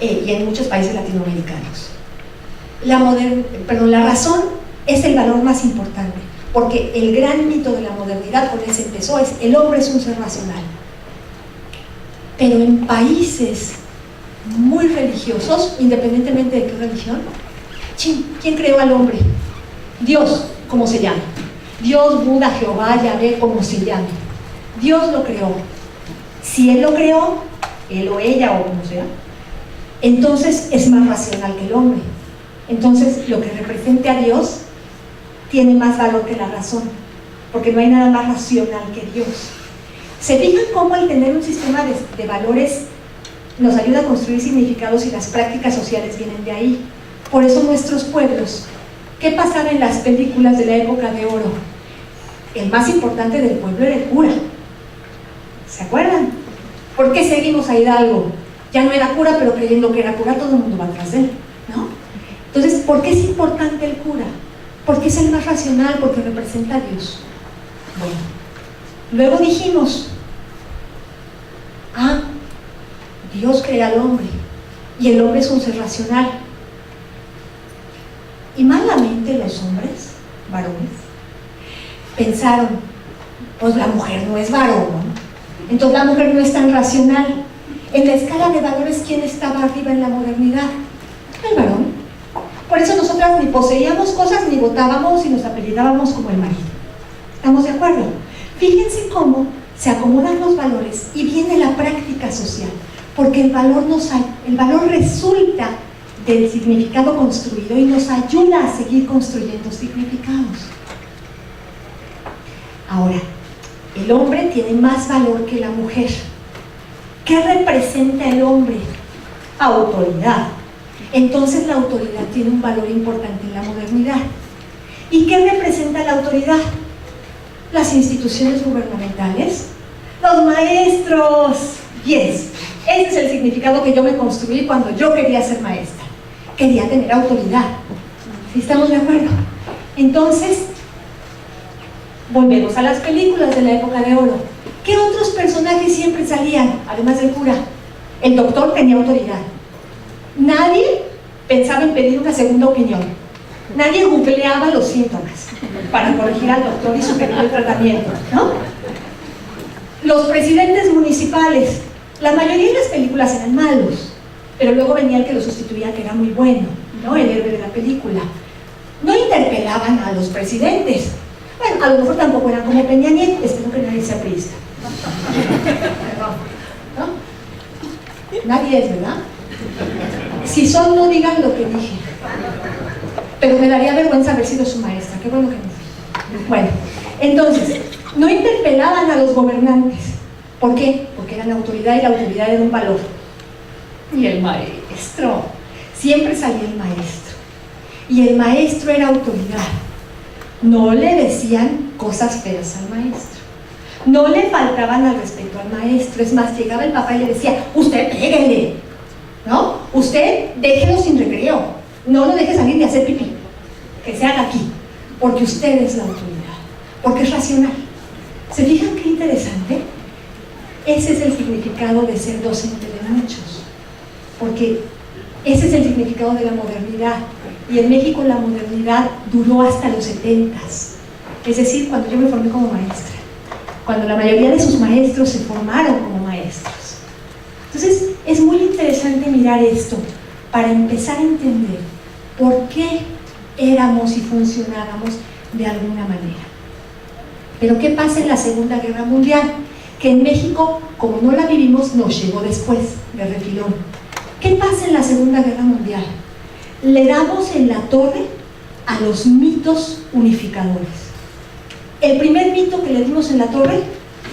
Y en muchos países latinoamericanos. La razón es el valor más importante, porque el gran mito de la modernidad, con ese empezó, es el hombre es un ser racional. Pero en países muy religiosos, independientemente de qué religión, ¿quién creó al hombre? Dios, como se llame. Dios, Buda, Jehová, Yahvé, como se llame. Dios lo creó. Si Él lo creó, él o ella o como sea, entonces es más racional que el hombre. Entonces lo que represente a Dios tiene más valor que la razón, porque no hay nada más racional que Dios. ¿Se fijan cómo el tener un sistema de valores nos ayuda a construir significados y las prácticas sociales vienen de ahí? Por eso nuestros pueblos, ¿qué pasaba en las películas de la época de oro? El más importante del pueblo era el cura. ¿Se acuerdan? ¿Por qué seguimos a Hidalgo? Ya no era cura, pero creyendo que era cura, todo el mundo va atrás de él, ¿no? Entonces, ¿por qué es importante el cura? Porque es el más racional, porque representa a Dios. Bueno, luego dijimos, Dios crea al hombre, y el hombre es un ser racional. Y malamente los hombres, varones, pensaron, pues la mujer no es varón, ¿no? Entonces la mujer no es tan racional. En la escala de valores, ¿quién estaba arriba en la modernidad? El varón. Por eso nosotras ni poseíamos cosas, ni votábamos y nos apellidábamos como el marido. ¿Estamos de acuerdo? Fíjense cómo se acomodan los valores y viene la práctica social, porque el valor resulta del significado construido y nos ayuda a seguir construyendo significados. Ahora, el hombre tiene más valor que la mujer. ¿Qué representa el hombre? Autoridad. Entonces la autoridad tiene un valor importante en la modernidad. ¿Y qué representa la autoridad? Las instituciones gubernamentales, los maestros. Yes, ese es el significado que yo me construí cuando yo quería ser maestra. Quería tener autoridad. ¿Sí estamos de acuerdo? Entonces, volvemos a las películas de la época de oro. ¿Qué otros personajes siempre salían, además del cura? El doctor tenía autoridad. Nadie pensaba en pedir una segunda opinión. Nadie googleaba los síntomas para corregir al doctor y sugerir el tratamiento, ¿no? Los presidentes municipales, la mayoría de las películas eran malos, pero luego venía el que lo sustituía, que era muy bueno, ¿no? El héroe de la película. No interpelaban a los presidentes. Bueno, a lo mejor tampoco eran como Peña Nieto, espero que nadie sea priista. ¿No? Nadie es, ¿verdad? Si son, no digan lo que dije. Pero me daría vergüenza haber sido su maestra. Qué bueno que no fui. Bueno, entonces, no interpelaban a los gobernantes. ¿Por qué? Porque eran autoridad y la autoridad era un valor. Y el maestro, siempre salía el maestro. Y el maestro era autoridad. No le decían cosas feas al maestro. No le faltaban al respeto al maestro. Es más, llegaba el papá y le decía, usted pégale, ¿no? Usted déjelo sin recreo. no lo deje salir ni hacer pipí, que se haga aquí, porque usted es la autoridad, porque es racional. ¿Se fijan qué interesante? Ese es el significado de ser docente de muchos, porque ese es el significado de la modernidad, y en México la modernidad duró hasta los 70s, es decir, cuando yo me formé como maestra, cuando la mayoría de sus maestros se formaron como maestros. Entonces es muy interesante mirar esto para empezar a entender por qué éramos y funcionábamos de alguna manera. Pero ¿qué pasa en la Segunda Guerra Mundial? Que en México, como no la vivimos, nos llegó después, de refilón. ¿Qué pasa en la Segunda Guerra Mundial? Le damos en la torre a los mitos unificadores. El primer mito que le dimos en la torre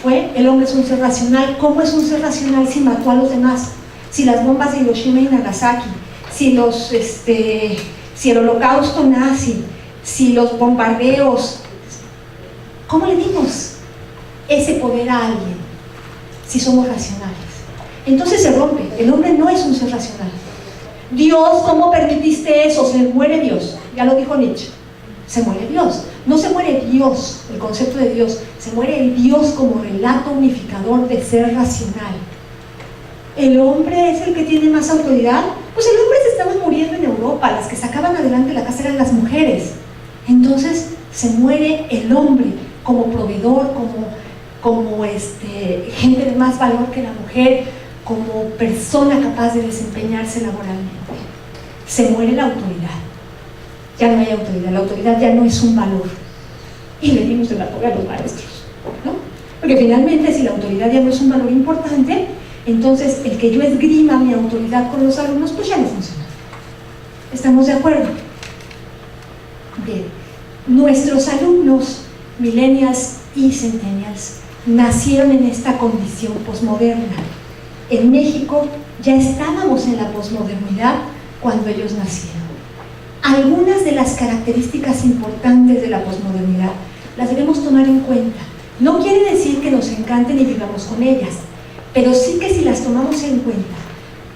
fue: el hombre es un ser racional. ¿Cómo es un ser racional si mató a los demás? Si las bombas de Hiroshima y Nagasaki, si el holocausto nazi, si los bombardeos. ¿Cómo le dimos ese poder a alguien si somos racionales? Entonces se rompe. El hombre no es un ser racional. Dios, ¿cómo permitiste eso? Se muere Dios. Ya lo dijo Nietzsche. Se muere Dios. No se muere Dios, el concepto de Dios, se muere el Dios como relato unificador de ser racional. ¿El hombre es el que tiene más autoridad? Pues el hombre se estaba muriendo en Europa, las que sacaban adelante la casa eran las mujeres. Entonces se muere el hombre como proveedor, como gente de más valor que la mujer, como persona capaz de desempeñarse laboralmente. Se muere la autoridad. Ya no hay autoridad, la autoridad ya no es un valor. Y le dimos el apoyo a los maestros, ¿no? Porque finalmente, si la autoridad ya no es un valor importante, entonces el que yo esgrima mi autoridad con los alumnos, pues ya no funciona. ¿Estamos de acuerdo? Bien, nuestros alumnos, millennials y centennials, nacieron en esta condición posmoderna. En México ya estábamos en la posmodernidad cuando ellos nacieron. Algunas de las características importantes de la posmodernidad las debemos tomar en cuenta. No quiere decir que nos encanten y vivamos con ellas, pero sí que si las tomamos en cuenta,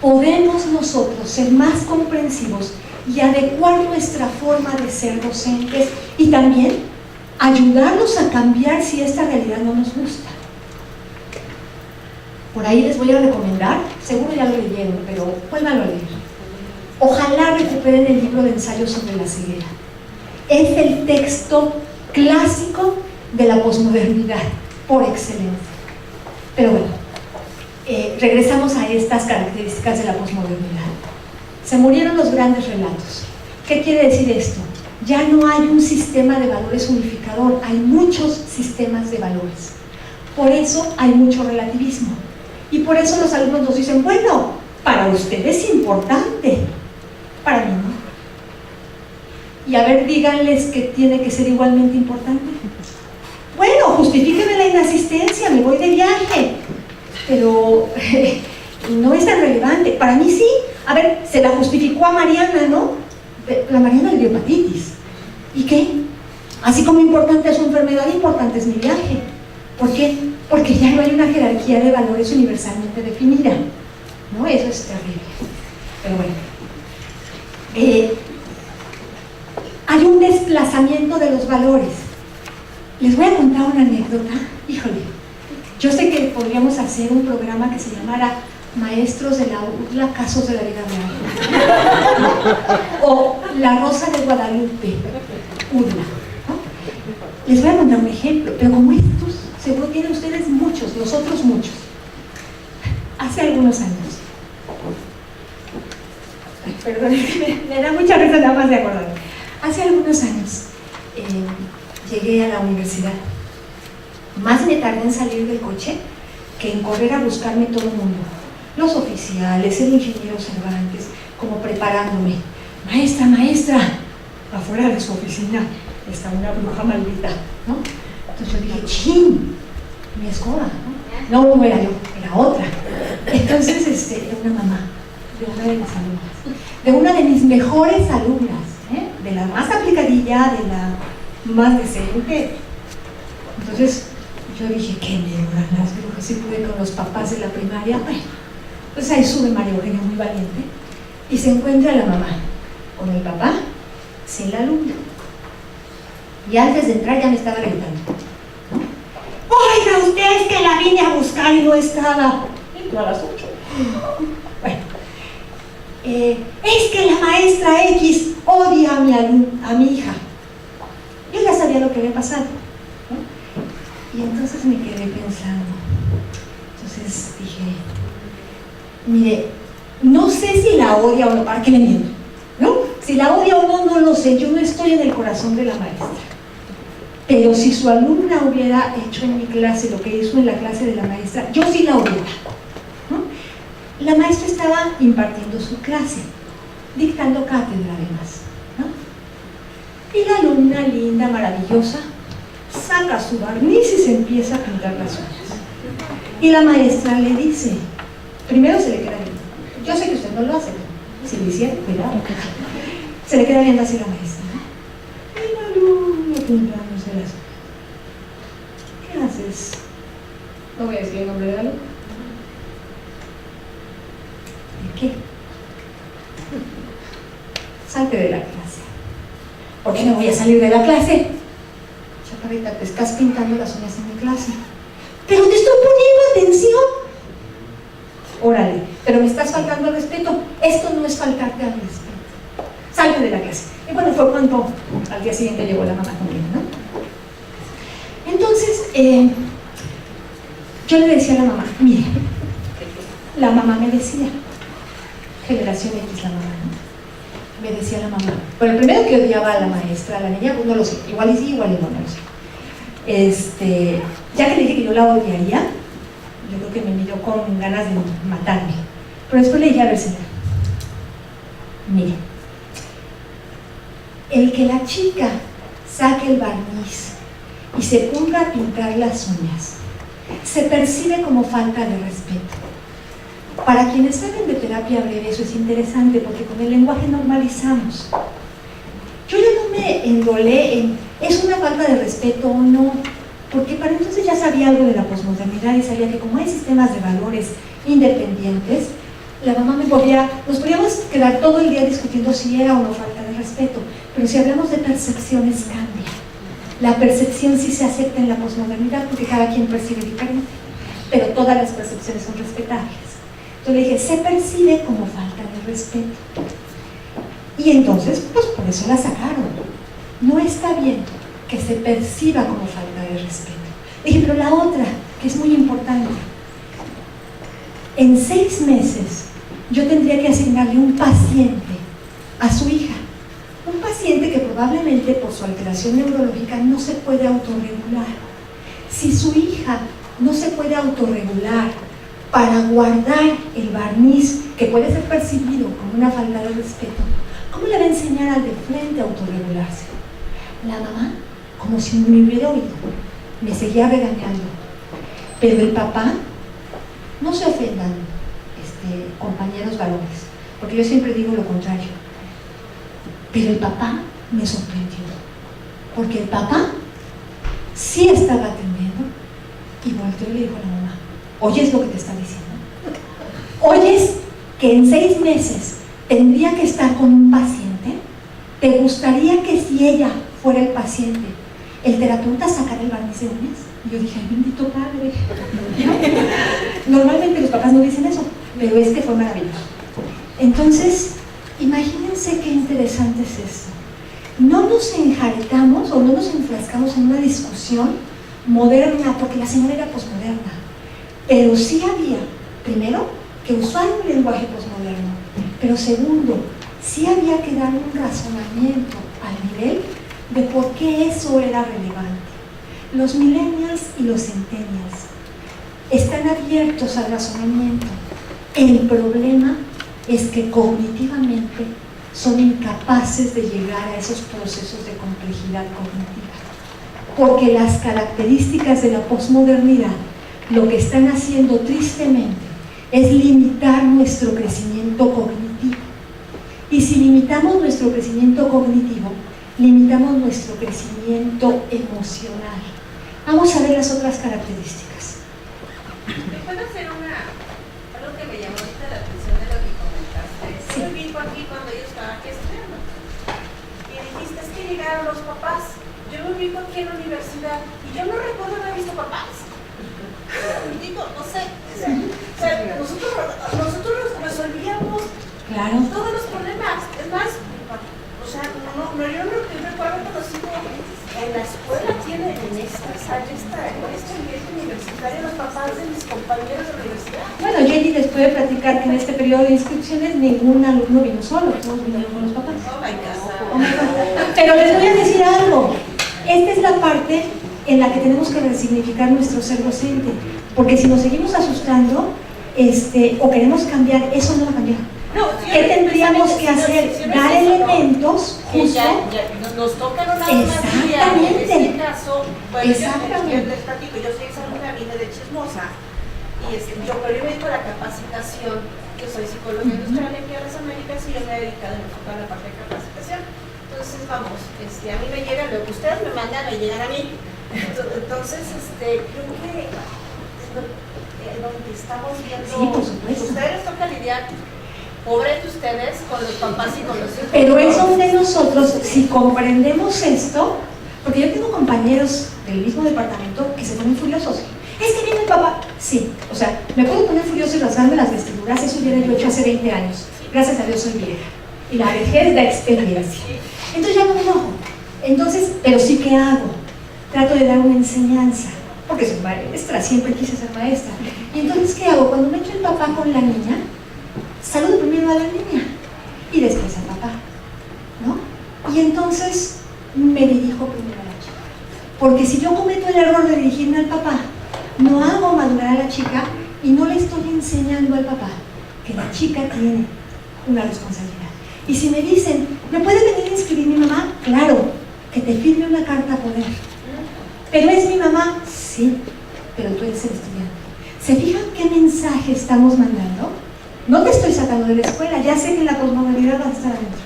podemos nosotros ser más comprensivos y adecuar nuestra forma de ser docentes y también ayudarlos a cambiar si esta realidad no nos gusta. Por ahí les voy a recomendar, seguro ya lo leyeron, pero vuélvanlo a leer. Ojalá recuperen el libro de ensayos sobre la ceguera. Es el texto clásico de la posmodernidad, por excelencia. Pero bueno, regresamos a estas características de la posmodernidad. Se murieron los grandes relatos. ¿Qué quiere decir esto? Ya no hay un sistema de valores unificador, hay muchos sistemas de valores. Por eso hay mucho relativismo. Y por eso los alumnos nos dicen, bueno, para usted es importante. Para mí no. Y a ver, díganles que tiene que ser igualmente importante. Bueno, justifíqueme la inasistencia, me voy de viaje. Pero no es tan relevante. Para mí sí. A ver, se la justificó a Mariana, ¿no? La Mariana le dio hepatitis. ¿Y qué? Así como importante es su enfermedad, importante es mi viaje. ¿Por qué? Porque ya no hay una jerarquía de valores universalmente definida, ¿no? Eso es terrible. Pero bueno. Hay un desplazamiento de los valores. Les voy a contar una anécdota. Híjole, yo sé que podríamos hacer un programa que se llamara Maestros de la UDLA, Casos de la Vida Real. O La Rosa de Guadalupe, UDLA, ¿no? Les voy a contar un ejemplo, pero como estos, seguro tienen ustedes muchos, nosotros muchos. Hace algunos años, perdón, me da mucha risa nada más de acordarme. Hace algunos años llegué a la universidad. Más me tardé en salir del coche que en correr a buscarme todo el mundo. Los oficiales, el ingeniero Cervantes, como preparándome. Maestra, maestra, afuera de su oficina está una bruja maldita, ¿no? Entonces yo dije, chin, mi escoba, ¿no? No era yo, era otra. Entonces, era una mamá de una de mis alumnas, de una de mis mejores alumnas, de la más aplicadilla, de la más decente. Entonces yo dije, qué miedo eran las brujas. Si pude con los papás de la primaria, bueno, pues ahí sube María Eugenia muy valiente y se encuentra la mamá. con el papá, sin la alumna. Y antes de entrar ya me estaba gritando, ¿no? Oiga, usted, es que la vine a buscar y no estaba. Entró a las 8. Bueno, es que la maestra X odia a mi hija. Yo ya sabía lo que había pasado, ¿no? Y entonces me quedé pensando. Entonces dije, mire, no sé si la odia o no, ¿para qué le miento? ¿No? Si la odia o no, no lo sé, yo no estoy en el corazón de la maestra. Pero si su alumna hubiera hecho en mi clase lo que hizo en la clase de la maestra, yo sí la odiaba, ¿no? La maestra estaba impartiendo su clase, dictando cátedra además, ¿no? Y la alumna linda, maravillosa, saca su barniz y se empieza a pintar las uñas. Y la maestra le dice, primero se le queda viendo. Yo sé que usted no lo hace, ¿no? Si lo hiciera, cuidado. Se le queda viendo así la maestra, ¿no? Y la alumna pintándose las uñas. ¿Qué haces? No voy a decir el nombre de la alumna. ¿De qué? Salte de la clase. ¿Por qué no voy a salir de la clase? Chaparrita, te estás pintando las uñas en mi clase. Pero te estoy poniendo atención. Órale, pero me estás faltando al respeto. Esto no es faltarte al respeto. Salte de la clase. Y bueno, fue cuando al día siguiente llegó la mamá conmigo, ¿no? Entonces, yo le decía a la mamá, mire, la mamá me decía, generación X la mamá, ¿no? Me decía la mamá, bueno, el primero que odiaba a la maestra, a la niña, pues no lo sé, igual y sí, igual y no, no lo sé. Ya que le dije que yo la odiaría, yo creo que me miró con ganas de matarme. Pero después le dije, a ver, señora, mire, el que la chica saque el barniz y se ponga a pintar las uñas, se percibe como falta de respeto. Para quienes saben de terapia breve, eso es interesante porque con el lenguaje normalizamos. Yo ya no me enrolé en, ¿es una falta de respeto o no? Porque para entonces ya sabía algo de la posmodernidad y sabía que como hay sistemas de valores independientes, la mamá nos podíamos quedar todo el día discutiendo si era o no falta de respeto, pero si hablamos de percepciones cambia. La percepción sí se acepta en la posmodernidad porque cada quien percibe diferente, pero todas las percepciones son respetables. Entonces le dije, se percibe como falta de respeto. Y entonces, pues por eso la sacaron. No está bien que se perciba como falta de respeto. Dije, pero la otra, que es muy importante, en 6 meses yo tendría que asignarle un paciente a su hija. Un paciente que probablemente por su alteración neurológica no se puede autorregular. Si su hija no se puede autorregular para guardar el barniz que puede ser percibido como una falta de respeto, ¿cómo le va a enseñar al de frente a autorregularse? La mamá, como si me hubiera oído, me seguía regañando. Pero el papá, no se ofendan, compañeros varones, porque yo siempre digo lo contrario. Pero el papá me sorprendió, porque el papá sí estaba atendiendo y volteó y le dijo a la mamá, ¿oyes lo que te está diciendo? ¿Oyes que en 6 meses tendría que estar con un paciente? ¿Te gustaría que si ella fuera el paciente, el terapeuta sacara el barniz de uñas? Y yo dije, ay, bendito padre. Normalmente los papás no dicen eso, pero este fue maravilloso. Entonces, imagínense qué interesante es esto. No nos enjaretamos o no nos enfrascamos en una discusión moderna, porque la señora era posmoderna, pero sí había, primero, que usar un lenguaje posmoderno, pero segundo, sí había que dar un razonamiento al nivel de por qué eso era relevante. Los millennials y los centennials están abiertos al razonamiento. El problema es que cognitivamente son incapaces de llegar a esos procesos de complejidad cognitiva, porque las características de la posmodernidad lo que están haciendo tristemente es limitar nuestro crecimiento cognitivo. Y si limitamos nuestro crecimiento cognitivo, limitamos nuestro crecimiento emocional. Vamos a ver las otras características. ¿Me puedo hacer algo que me llamó ahorita la atención de lo que comentaste? Sí. Yo vivo aquí cuando yo estaba aquí estudiando. dijiste es que llegaron los papás. Yo me ubico aquí en la universidad y yo no recuerdo haber visto papás. Y digo, no sé, o sea, nosotros resolvíamos todos los problemas. Es más, o sea, yo no recuerdo cuando sigo en la escuela tiene en esta ambiente universitario los papás de mis compañeros de la universidad. Bueno, Jenny les puede platicar que en este periodo de inscripciones ningún alumno vino solo, todos vinieron con los papás. Oh my God. Pero les voy a decir algo. Esta es la parte en la que tenemos que resignificar nuestro ser docente, porque si nos seguimos asustando o queremos cambiar, eso no va a cambiar. ¿Qué tendríamos que hacer? Dar elementos justo. Ya nos toca una materia, en este caso, bueno, yo les platico, yo soy exalumna, vine de Chismosa, y yo me dedico a la capacitación, yo soy psicóloga industrial en Tierras Américas y yo me he dedicado a enfocar la parte de capacitación. Entonces, vamos, a mí me llega lo que ustedes me mandan, me llegan a mí. Entonces, creo que donde estamos viendo, sí, por supuesto. Ustedes les toca lidiar, pobres de ustedes, con los papás y con los hijos. Pero es donde nosotros, si comprendemos esto, porque yo tengo compañeros del mismo departamento que se ponen furiosos. Es que viene el papá. Sí, o sea, me puedo poner furioso y rasgarme las vestiduras, eso hubiera yo hecho hace 20 años. Gracias a Dios soy vieja. Y la vejez da experiencia. Entonces ya no me enojo. Entonces, pero sí que hago. Trato de dar una enseñanza, porque soy maestra, siempre quise ser maestra. Y entonces, ¿qué hago? Cuando me echo el papá con la niña, saludo primero a la niña y después al papá, ¿no? Y entonces me dirijo primero a la chica. Porque si yo cometo el error de dirigirme al papá, no hago madurar a la chica y no le estoy enseñando al papá que la chica tiene una responsabilidad. Y si me dicen, ¿me puede venir a inscribir mi mamá? Claro, que te firme una carta a poder. ¿Pero es mi mamá? Sí, pero tú eres el estudiante. ¿Se fijan qué mensaje estamos mandando? No te estoy sacando de la escuela, ya sé que en la posmodernidad vas a estar adentro.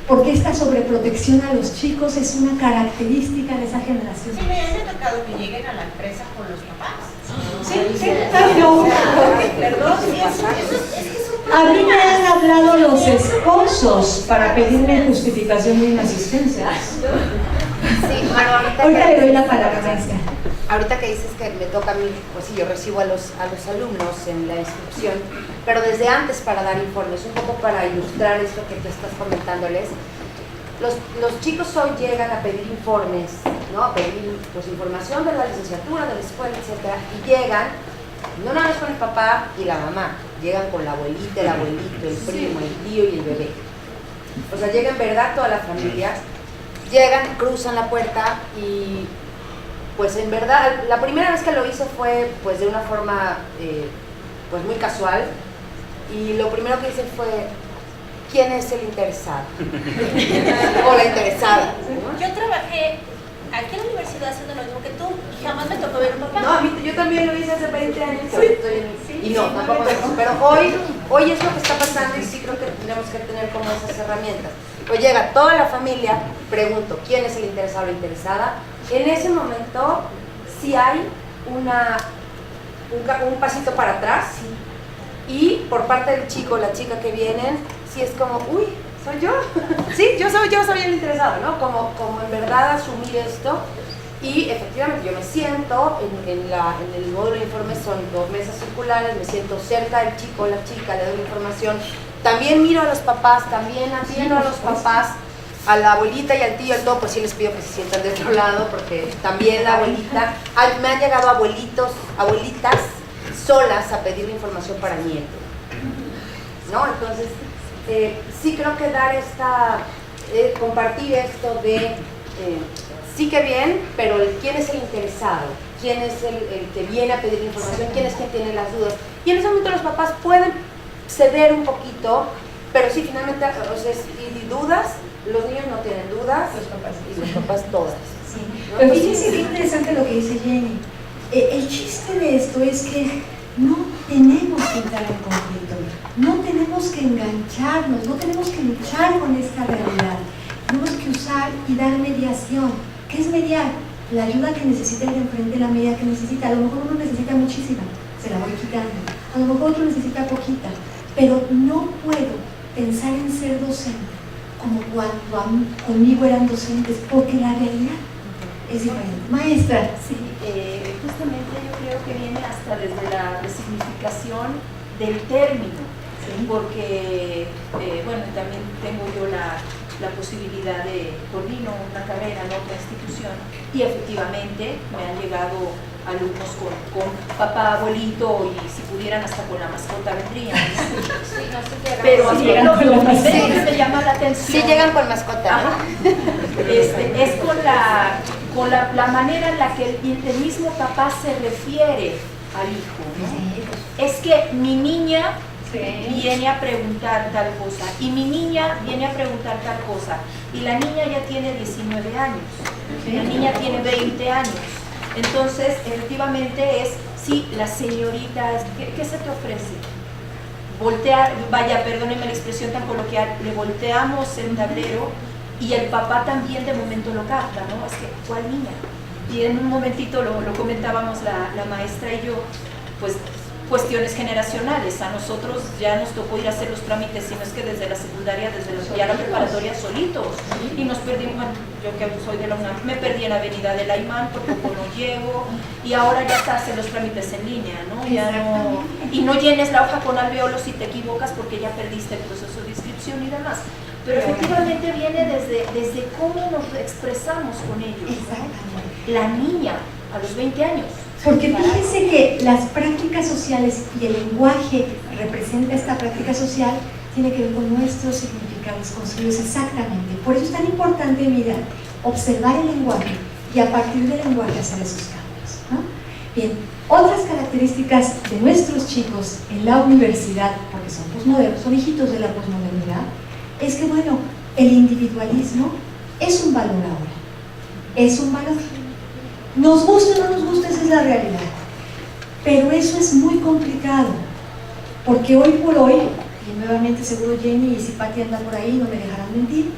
Porque esta sobreprotección a los chicos es una característica de esa generación. Sí, me ha tocado que lleguen a la empresa con los papás. Sí, claro. Perdón, es a mí me han hablado los esposos para pedirme justificación de inasistencia. Sí, bueno, ahorita le doy la palabra, maestra. Ahorita que dices que me toca a mí, pues sí, yo recibo a los alumnos en la inscripción, pero desde antes para dar informes, un poco para ilustrar esto que tú estás comentándoles. Los chicos hoy llegan a pedir informes, ¿no? A pedir pues, información de la licenciatura, de la escuela, etc. Y llegan, no nada más con el papá y la mamá, llegan con la abuelita, el abuelito, el primo, el tío y el bebé. O sea, llega en verdad toda la familia, llegan, cruzan la puerta y pues en verdad, la primera vez que lo hice fue pues de una forma pues muy casual y lo primero que hice fue ¿quién es el interesado? O la interesada. Yo trabajé aquí en la universidad haciendo lo mismo que tú, jamás me tocó ver un papá. No, a mí, yo también lo hice hace 20 años y no, tampoco me tocó. Pero hoy es lo que está pasando y sí creo que tenemos que tener como esas herramientas. Pues llega toda la familia, pregunto, ¿quién es el interesado o la interesada? En ese momento, sí hay un pasito para atrás y por parte del chico o la chica que vienen, sí es como, uy, ¿soy yo? Sí, yo soy el interesado, ¿no? Como en verdad asumir esto y efectivamente yo me siento, en el módulo de informes son 2 mesas circulares, me siento cerca del chico o la chica, le doy información, también miro a los papás, también atiendo a los papás, a la abuelita y al tío, al todo, pues sí les pido que se sientan de otro lado, porque también la abuelita, me han llegado abuelitas solas a pedir información para nietos, ¿no? Entonces, sí creo que dar compartir esto de, sí que bien, pero quién es el interesado, quién es el que viene a pedir información, quién es quien tiene las dudas. Y en ese momento los papás pueden ceder un poquito, pero sí, finalmente, o sea, y dudas, los niños no tienen dudas, y los papás todas. Sí. Pero fíjense qué interesante lo que dice Jenny. El chiste de esto es que no tenemos que entrar en conflicto, no tenemos que engancharnos, no tenemos que luchar con esta realidad. Tenemos que usar y dar mediación. ¿Qué es mediar? La ayuda que necesita el de enfrente, la medida que necesita. A lo mejor uno necesita muchísima, se la voy quitando. A lo mejor otro necesita poquita. Pero no puedo pensar en ser docente como cuando conmigo eran docentes, porque la realidad es diferente. Maestra. Sí, justamente yo creo que viene hasta desde la resignificación del término, ¿sí? Porque, bueno, también tengo yo la posibilidad de coordino una carrera en otra institución y efectivamente me han llegado alumnos con papá, abuelito y si pudieran hasta con la mascota vendrían, ¿no? Sí, no se llega. Pero a mí llegan lo con la primero mascota. que me llama la atención Sí llegan con mascota. Ajá. Es con la manera en la que el mismo papá se refiere al hijo, ¿no? Es que mi niña viene a preguntar tal cosa y mi niña viene a preguntar tal cosa y la niña ya tiene 19 años, la niña tiene 20 años. Entonces, efectivamente es, sí, la señorita, ¿qué se te ofrece? Voltear, vaya, perdónenme la expresión tan coloquial, le volteamos el tablero y el papá también de momento lo capta, ¿no? Es que, ¿cuál niña? Y en un momentito lo comentábamos la maestra y yo, pues cuestiones generacionales, a nosotros ya nos tocó ir a hacer los trámites, si no es que desde la secundaria, ya la preparatoria solitos, y nos perdimos, bueno, yo que soy de la UNAM, me perdí en la avenida de Laimán, por poco no llego, y ahora ya se hacen los trámites en línea, ¿no? Ya no, y no llenes la hoja con alveolos si te equivocas porque ya perdiste el proceso de inscripción y demás. Pero efectivamente viene desde cómo nos expresamos con ellos, ¿no? La niña a los 20 años. Porque fíjense que las prácticas sociales y el lenguaje que representa esta práctica social tiene que ver con nuestros significados construidos exactamente. Por eso es tan importante mirar, observar el lenguaje y a partir del lenguaje hacer esos cambios, ¿no? Bien, otras características de nuestros chicos en la universidad, porque son posmodernos, son hijitos de la posmodernidad, es que, bueno, el individualismo es un valor ahora, es un valor. Nos guste o no nos guste, esa es la realidad. Pero eso es muy complicado, porque hoy por hoy, y nuevamente seguro Jenny y si Pati anda por ahí, no me dejarán mentir,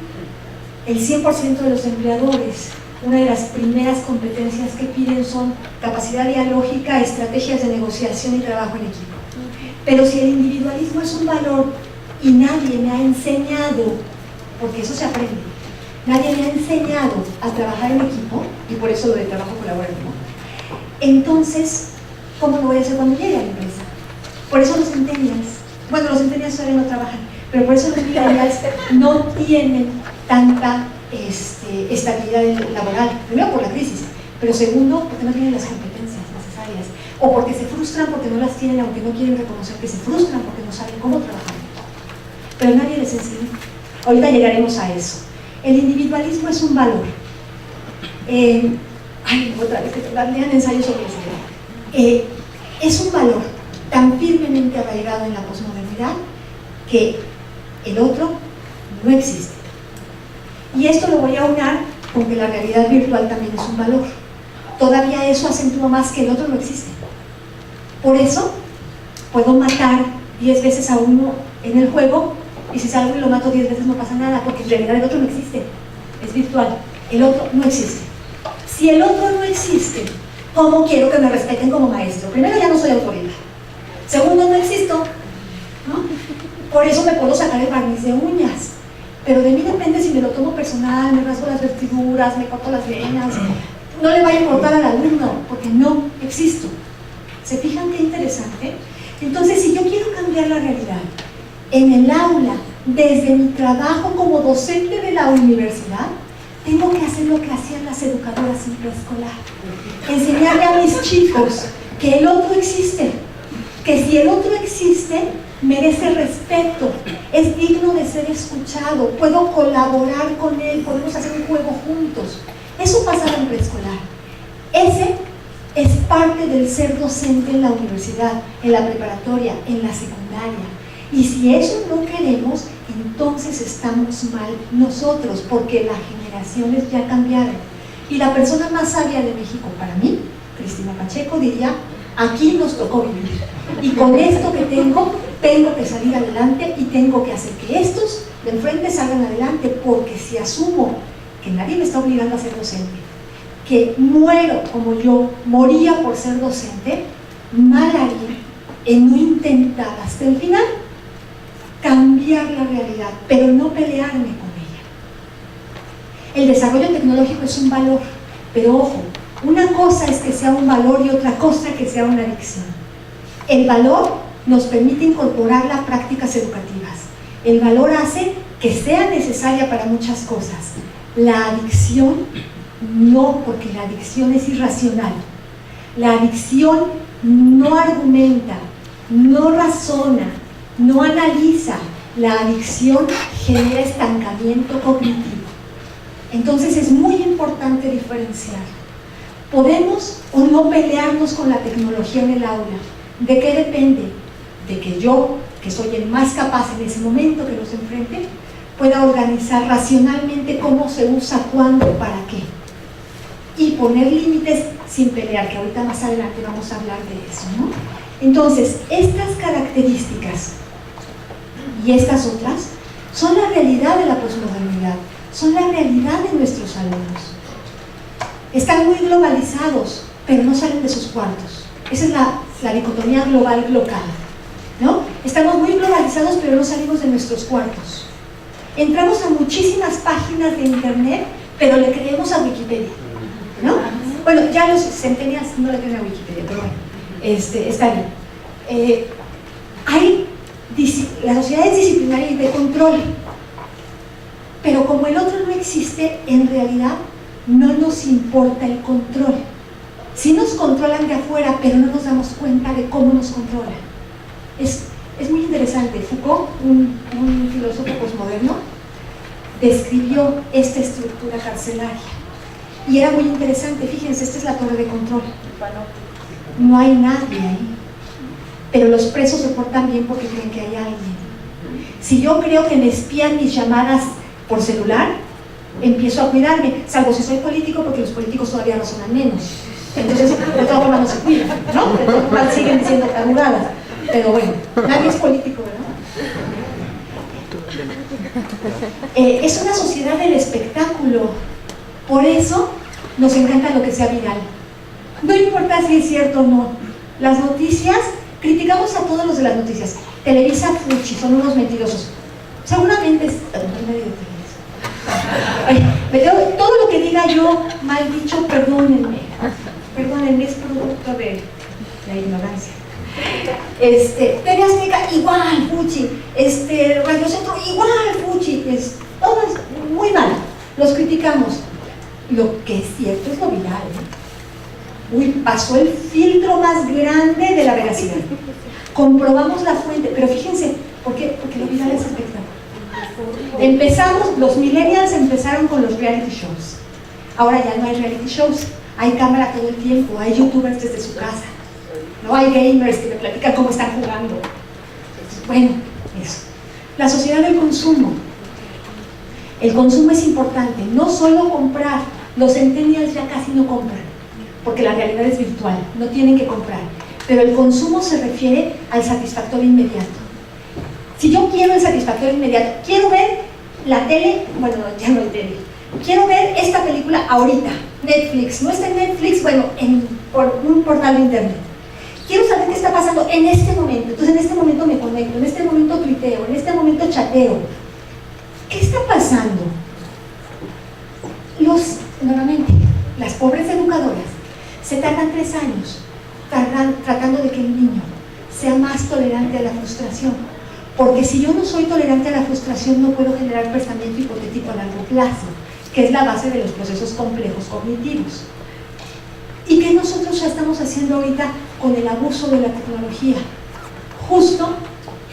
el 100% de los empleadores, una de las primeras competencias que piden son capacidad dialógica, estrategias de negociación y trabajo en equipo. Pero si el individualismo es un valor y nadie me ha enseñado, porque eso se aprende, nadie me ha enseñado a trabajar en equipo, y por eso lo de trabajo colaborativo, entonces, ¿cómo lo voy a hacer cuando llegue a la empresa? Por eso los centennials, bueno, los centennials todavía no trabajan, pero por eso los millennials no tienen tanta estabilidad laboral. Primero por la crisis, pero segundo porque no tienen las competencias necesarias, o porque se frustran porque no las tienen, aunque no quieren reconocer que se frustran porque no saben cómo trabajar. Pero nadie les enseña. Ahorita llegaremos a eso. El individualismo es un valor. Otra vez que lean ensayos sobre eso. Es un valor tan firmemente arraigado en la posmodernidad que el otro no existe. Y esto lo voy a aunar con que la realidad virtual también es un valor. Todavía eso acentúa más que el otro no existe. Por eso puedo matar 10 veces a uno en el juego, y si salgo y lo mato 10 veces no pasa nada, porque en realidad el otro no existe, es virtual, el otro no existe. Si el otro no existe, ¿cómo quiero que me respeten como maestro? Primero, ya no soy autoridad. Segundo, no existo, ¿no? Por eso me puedo sacar el barniz de uñas, pero de mí depende si me lo tomo personal, me rasgo las vestiduras, me corto las venas, no le vaya a importar al alumno, porque no existo. ¿Se fijan qué interesante? Entonces, si yo quiero cambiar la realidad en el aula, desde mi trabajo como docente de la universidad, tengo que hacer lo que hacían las educadoras en preescolar. Enseñarle a mis chicos que el otro existe, que si el otro existe, merece respeto, es digno de ser escuchado, puedo colaborar con él, podemos hacer un juego juntos. Eso pasaba en preescolar. Ese es parte del ser docente en la universidad, en la preparatoria, en la secundaria. Y si eso no queremos, entonces estamos mal nosotros, porque las generaciones ya cambiaron. Y la persona más sabia de México para mí, Cristina Pacheco, diría, aquí nos tocó vivir. Y con esto que tengo que salir adelante y tengo que hacer que estos de enfrente salgan adelante, porque si asumo que nadie me está obligando a ser docente, que muero como yo moría por ser docente, mal haría en no intentar hasta el final cambiar la realidad, pero no pelearme con ella. El desarrollo tecnológico es un valor, pero ojo, una cosa es que sea un valor y otra cosa que sea una adicción. El valor nos permite incorporarla a prácticas educativas. El valor hace que sea necesaria para muchas cosas. La adicción, no, porque la adicción es irracional. La adicción no argumenta, no razona, no analiza. La adicción genera estancamiento cognitivo. Entonces es muy importante diferenciar. ¿Podemos o no pelearnos con la tecnología en el aula? ¿De qué depende? De que yo, que soy el más capaz en ese momento que los enfrente, pueda organizar racionalmente cómo se usa, cuándo, para qué. Y poner límites sin pelear, que ahorita más adelante vamos a hablar de eso, ¿no? Entonces, estas características y estas otras son la realidad de la posmodernidad, son la realidad de nuestros alumnos. Están muy globalizados, pero no salen de sus cuartos. Esa es la dicotomía global-local, ¿no? Estamos muy globalizados, pero no salimos de nuestros cuartos. Entramos a muchísimas páginas de internet, pero le creemos a Wikipedia, ¿no? Bueno, ya los centennials no le creen a Wikipedia, pero bueno, está bien. La sociedad es disciplinaria y de control, pero como el otro no existe, en realidad no nos importa el control. Sí nos controlan de afuera, pero no nos damos cuenta de cómo nos controlan. Es muy interesante. Foucault, un filósofo posmoderno, describió esta estructura carcelaria. Y era muy interesante. Fíjense, esta es la torre de control. No hay nadie ahí. Pero los presos se portan bien porque creen que hay alguien. Si yo creo que me espían mis llamadas por celular, empiezo a cuidarme, salvo si soy político, porque los políticos todavía razonan menos. Entonces, de todas formas no se cuidan, ¿no? De todas formas siguen diciendo tarugadas. Pero bueno, nadie es político, ¿verdad? Es una sociedad del espectáculo. Por eso nos encanta lo que sea viral. No importa si es cierto o no. Las noticias, criticamos a todos los de las noticias. Televisa, fuchi, son unos mentirosos. Seguramente es medio Televisa. Todo lo que diga yo mal dicho, perdónenme. Perdónenme, es producto de la ignorancia. TV Azteca, igual, fuchi. Radio Centro, igual, fuchi. Todo es muy mal. Los criticamos. Lo que es cierto es lo viral. Uy, pasó el filtro más grande de la veracidad. Comprobamos la fuente, pero fíjense, ¿por qué? Porque lo viral es espectacular. Los millennials empezaron con los reality shows. Ahora ya no hay reality shows, hay cámara todo el tiempo, hay youtubers desde su casa, no hay gamers que me platican cómo están jugando. Bueno, eso. La sociedad del consumo. El consumo es importante, no solo comprar. Los centennials ya casi no compran, porque la realidad es virtual, no tienen que comprar. Pero el consumo se refiere al satisfactorio inmediato. Si yo quiero el satisfactorio inmediato, quiero ver la tele, bueno, ya no hay tele, quiero ver esta película ahorita, Netflix, no está en Netflix, bueno, por un portal de internet. Quiero saber qué está pasando en este momento, entonces en este momento me conecto, en este momento tuiteo, en este momento chateo. ¿Qué está pasando? Nuevamente, las pobres educadoras se tardan 3 años tratando de que el niño sea más tolerante a la frustración, porque si yo no soy tolerante a la frustración no puedo generar pensamiento hipotético a largo plazo, que es la base de los procesos complejos cognitivos. ¿Y qué nosotros ya estamos haciendo ahorita con el abuso de la tecnología? Justo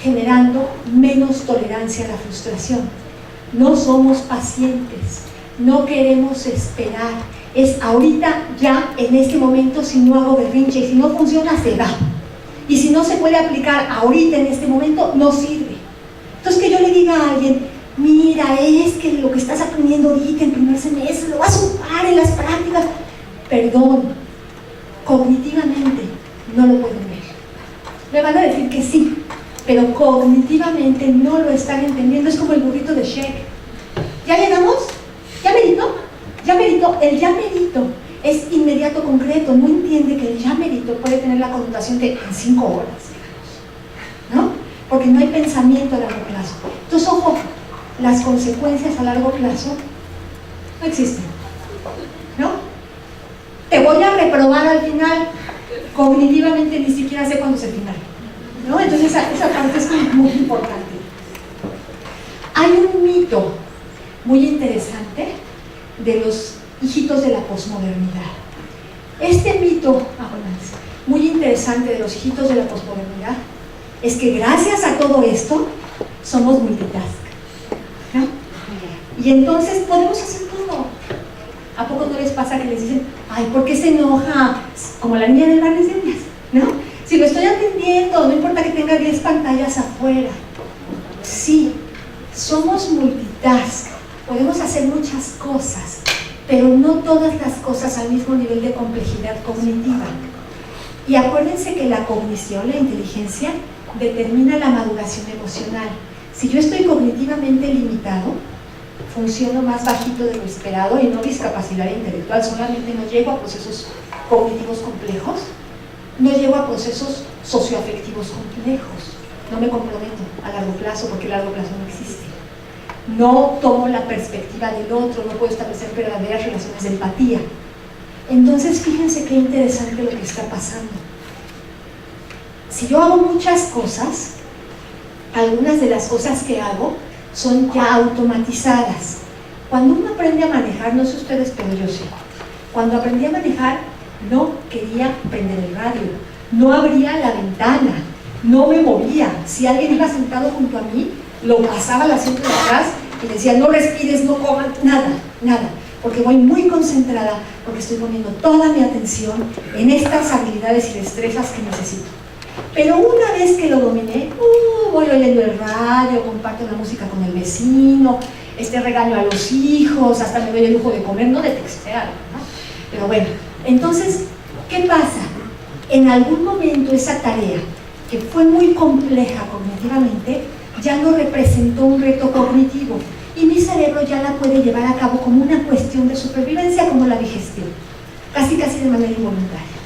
generando menos tolerancia a la frustración. No somos pacientes, no queremos esperar. Es ahorita, ya, en este momento, si no hago berrinche y si no funciona, se va. Y si no se puede aplicar ahorita, en este momento, no sirve. Entonces que yo le diga a alguien, mira, es que lo que estás aprendiendo ahorita en primer semestre lo vas a ocupar en las prácticas. Perdón, cognitivamente no lo pueden ver. Me van a decir que sí, pero cognitivamente no lo están entendiendo. Es como el burrito de Shrek. ¿Ya llegamos? ¿Ya merito? Ya merito. El ya merito es inmediato, concreto. No entiende que el ya merito puede tener la connotación de en 5 horas, ¿no? Porque no hay pensamiento a largo plazo. Entonces, ojo, las consecuencias a largo plazo No existe, ¿no? Te voy a reprobar al final, cognitivamente ni siquiera sé cuándo es el final, ¿no? Entonces esa parte es muy importante. Hay un mito muy interesante de los hijitos de la posmodernidad. Este mito muy interesante de los hijitos de la posmodernidad es que gracias a todo esto somos multitask, ¿no? Y entonces podemos hacer todo. ¿A poco no les pasa que les dicen, ay, ¿por qué se enoja? Como la niña del barrio de uñas, ¿no? Si lo estoy atendiendo, no importa que tenga 10 pantallas afuera. Sí, somos multitask, podemos hacer muchas cosas, pero no todas las cosas al mismo nivel de complejidad cognitiva. Y acuérdense que la cognición, la inteligencia, determina la maduración emocional. Si yo estoy cognitivamente limitado, funciono más bajito de lo esperado y no discapacidad intelectual, solamente no llego a procesos cognitivos complejos, no llego a procesos socioafectivos complejos, no me comprometo a largo plazo porque el largo plazo no existe, no tomo la perspectiva del otro, no puedo establecer verdaderas relaciones de empatía. Entonces fíjense qué interesante lo que está pasando. Si yo hago muchas cosas, algunas de las cosas que hago son ya automatizadas. Cuando uno aprende a manejar, no sé ustedes, pero yo sí, cuando aprendí a manejar no quería prender el radio, no abría la ventana, no me movía. Si alguien iba sentado junto a mí, lo pasaba al asiento de atrás y decía, no respires, no comas, nada, porque voy muy concentrada, porque estoy poniendo toda mi atención en estas habilidades y destrezas que necesito. Pero una vez que lo dominé, voy oyendo el radio, comparto la música con el vecino, regaño a los hijos, hasta me doy el lujo de comer, no de textear, ¿no? Pero bueno, entonces, ¿qué pasa? En algún momento esa tarea, que fue muy compleja cognitivamente, ya no representó un reto cognitivo y mi cerebro ya la puede llevar a cabo como una cuestión de supervivencia, como la digestión, casi de manera involuntaria.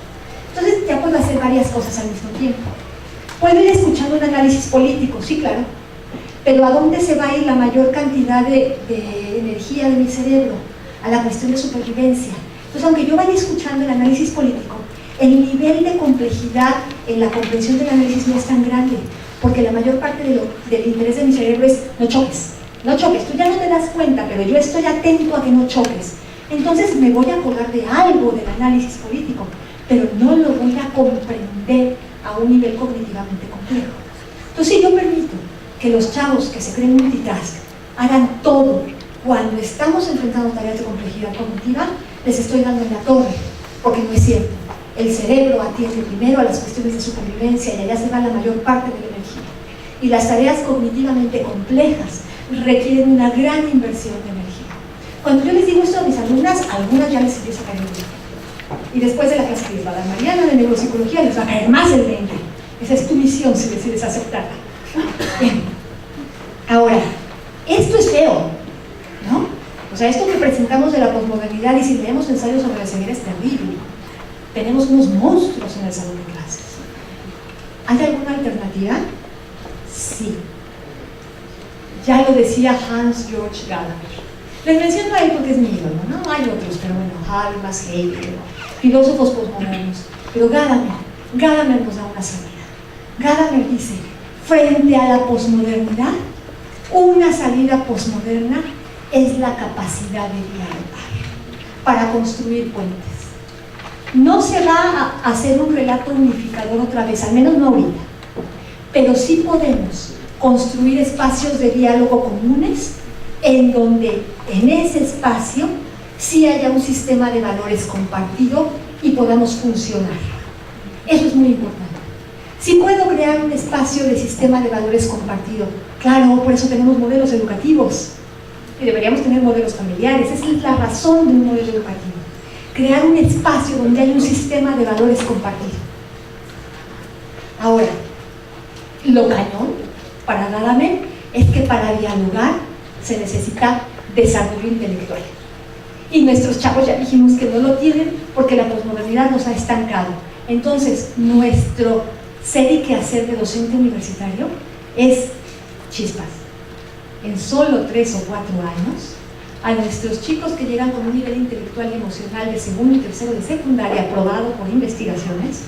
Entonces ya puedo hacer varias cosas al mismo tiempo. Puedo ir escuchando un análisis político, sí, claro, pero ¿a dónde se va a ir la mayor cantidad de energía de mi cerebro? A la cuestión de supervivencia. Entonces, aunque yo vaya escuchando el análisis político, el nivel de complejidad en la comprensión del análisis no es tan grande, porque la mayor parte del interés de mi cerebro es no choques, tú ya no te das cuenta, pero yo estoy atento a que no choques. Entonces me voy a acordar de algo del análisis político, pero no lo voy a comprender a un nivel cognitivamente complejo. Entonces, si yo permito que los chavos que se creen multitask hagan todo cuando estamos enfrentando tareas de complejidad cognitiva, les estoy dando en la torre, porque no es cierto. El cerebro atiende primero a las cuestiones de supervivencia y allá se va la mayor parte de la energía. Y las tareas cognitivamente complejas requieren una gran inversión de energía. Cuando yo les digo esto a mis alumnas, algunas ya les empieza a caer el 20. Y después de la clase que les va a dar mañana de neuropsicología, les va a caer más el 20. Esa es tu misión si decides aceptarla. Bien. Ahora, esto es feo, ¿no? O sea, esto que presentamos de la posmodernidad, y si leemos ensayos sobre la ceguera, es terrible. Tenemos unos monstruos en el salón de clases. ¿Hay alguna alternativa? Sí. Ya lo decía Hans Georg Gadamer. Les menciono a él porque es mi ídolo, ¿no? Hay otros, pero bueno, Habermas, Hegel, filósofos posmodernos. Pero Gadamer nos da una salida. Gadamer dice, frente a la posmodernidad, una salida posmoderna es la capacidad de dialogar para construir puentes. No se va a hacer un relato unificador otra vez, al menos no ahorita, pero sí podemos construir espacios de diálogo comunes en donde en ese espacio sí haya un sistema de valores compartido y podamos funcionar. Eso es muy importante. Sí puedo crear un espacio de sistema de valores compartido, claro, por eso tenemos modelos educativos y deberíamos tener modelos familiares. Esa es la razón de un modelo educativo, crear un espacio donde hay un sistema de valores compartido. Ahora, lo cañón para Gadamer es que para dialogar se necesita desarrollo intelectual. Y nuestros chavos ya dijimos que no lo tienen porque la posmodernidad nos ha estancado. Entonces, nuestro ser y quehacer de docente universitario es chispas. En solo 3 o 4 años a nuestros chicos que llegan con un nivel intelectual y emocional de segundo y tercero de secundaria aprobado por investigaciones,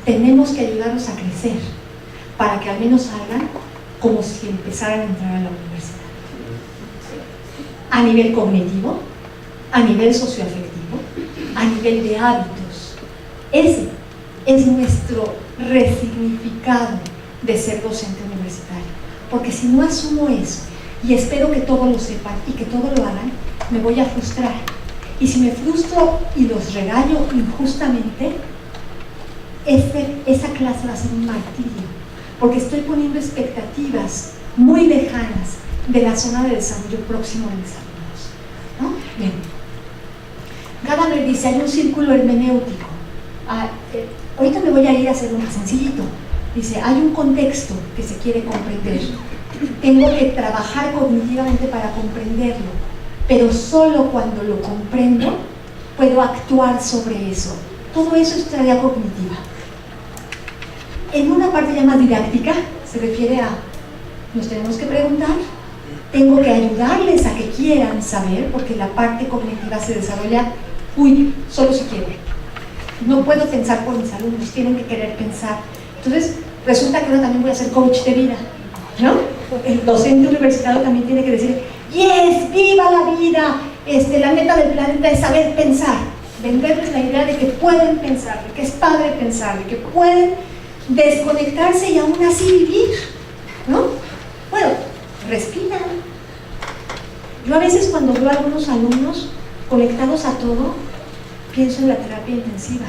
tenemos que ayudarlos a crecer para que al menos salgan como si empezaran a entrar a la universidad. A nivel cognitivo, a nivel socioafectivo, a nivel de hábitos. Ese es nuestro resignificado de ser docente universitario. Porque si no asumo eso, y espero que todos lo sepan y que todos lo hagan, me voy a frustrar. Y si me frustro y los regaño injustamente, esa clase va a ser un martirio, porque estoy poniendo expectativas muy lejanas de la zona de desarrollo próximo de mis alumnos, ¿no? Bien. Gadamer dice, hay un círculo hermenéutico. Ahorita me voy a ir a hacerlo más sencillito. Dice, hay un contexto que se quiere comprender. Tengo que trabajar cognitivamente para comprenderlo, pero solo cuando lo comprendo puedo actuar sobre eso. Todo eso es tarea cognitiva. En una parte ya más didáctica se refiere a, nos tenemos que preguntar, tengo que ayudarles a que quieran saber, porque la parte cognitiva se desarrolla, solo si quiero. No puedo pensar por mis alumnos, tienen que querer pensar. Entonces, resulta que ahora también voy a ser coach de vida, ¿no? El docente universitario también tiene que decir, yes, viva la vida, la meta del planeta es saber pensar, venderles la idea de que pueden pensar, de que es padre pensar, de que pueden desconectarse y aún así vivir, ¿no? Bueno, respiran. Yo a veces cuando veo a algunos alumnos conectados a todo, pienso en la terapia intensiva.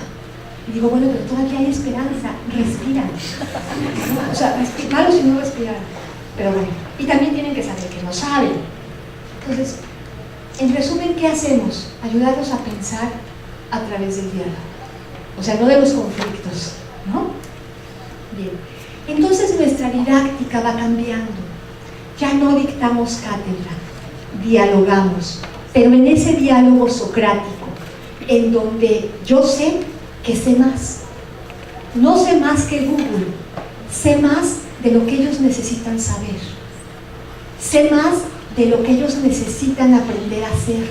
Y digo, bueno, pero todavía hay esperanza, respiran. ¿No? O sea, malo si no respiran. Pero bueno, y también tienen que saber que no saben. Entonces, en resumen, ¿qué hacemos? Ayudarlos a pensar a través del diálogo. O sea, no de los conflictos, ¿no? Bien. Entonces nuestra didáctica va cambiando. Ya no dictamos cátedra, dialogamos. Pero en ese diálogo socrático, en donde yo sé que sé más. No sé más que Google, sé más de lo que ellos necesitan saber. Sé más de lo que ellos necesitan aprender a hacer.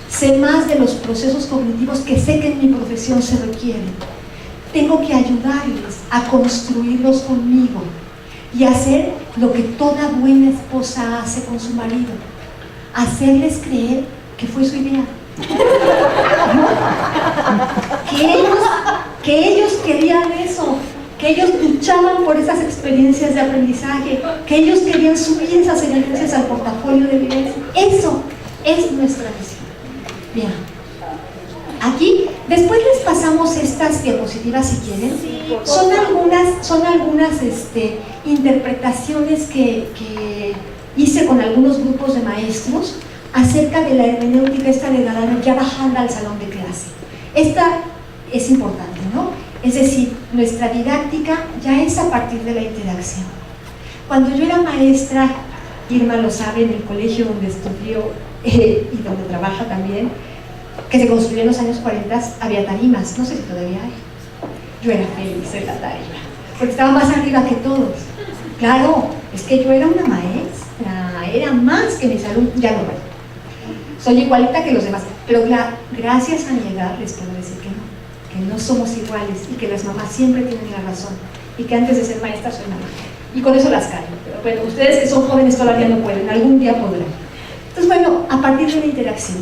Sé más de los procesos cognitivos que sé que en mi profesión se requieren. Tengo que ayudarles a construirlos conmigo y hacer lo que toda buena esposa hace con su marido. Hacerles creer que fue su idea. Que ellos querían eso, que ellos luchaban por esas experiencias de aprendizaje, que ellos querían subir esas experiencias al portafolio de vivencia. Eso es nuestra misión. Bien, aquí después les pasamos estas diapositivas si quieren. Son algunas interpretaciones que hice con algunos grupos de maestros acerca de la hermenéutica esta de Gadamer, ya bajando al salón de clase. Esta es importante, ¿no? Es decir, nuestra didáctica ya es a partir de la interacción. Cuando yo era maestra, Irma lo sabe, en el colegio donde estudió y donde trabaja también, que se construyó en los años 40, había tarimas, no sé si todavía hay. Yo era feliz en la tarima, porque estaba más arriba que todos. Claro, es que yo era una maestra, era más que mis alumnos, ya no veo. Soy igualita que los demás, pero gracias a mi edad les puedo decir que no somos iguales y que las mamás siempre tienen la razón y que antes de ser maestra soy mamá. Y con eso las callo, pero bueno, ustedes que son jóvenes todavía no pueden, algún día podrán. Entonces bueno, a partir de la interacción,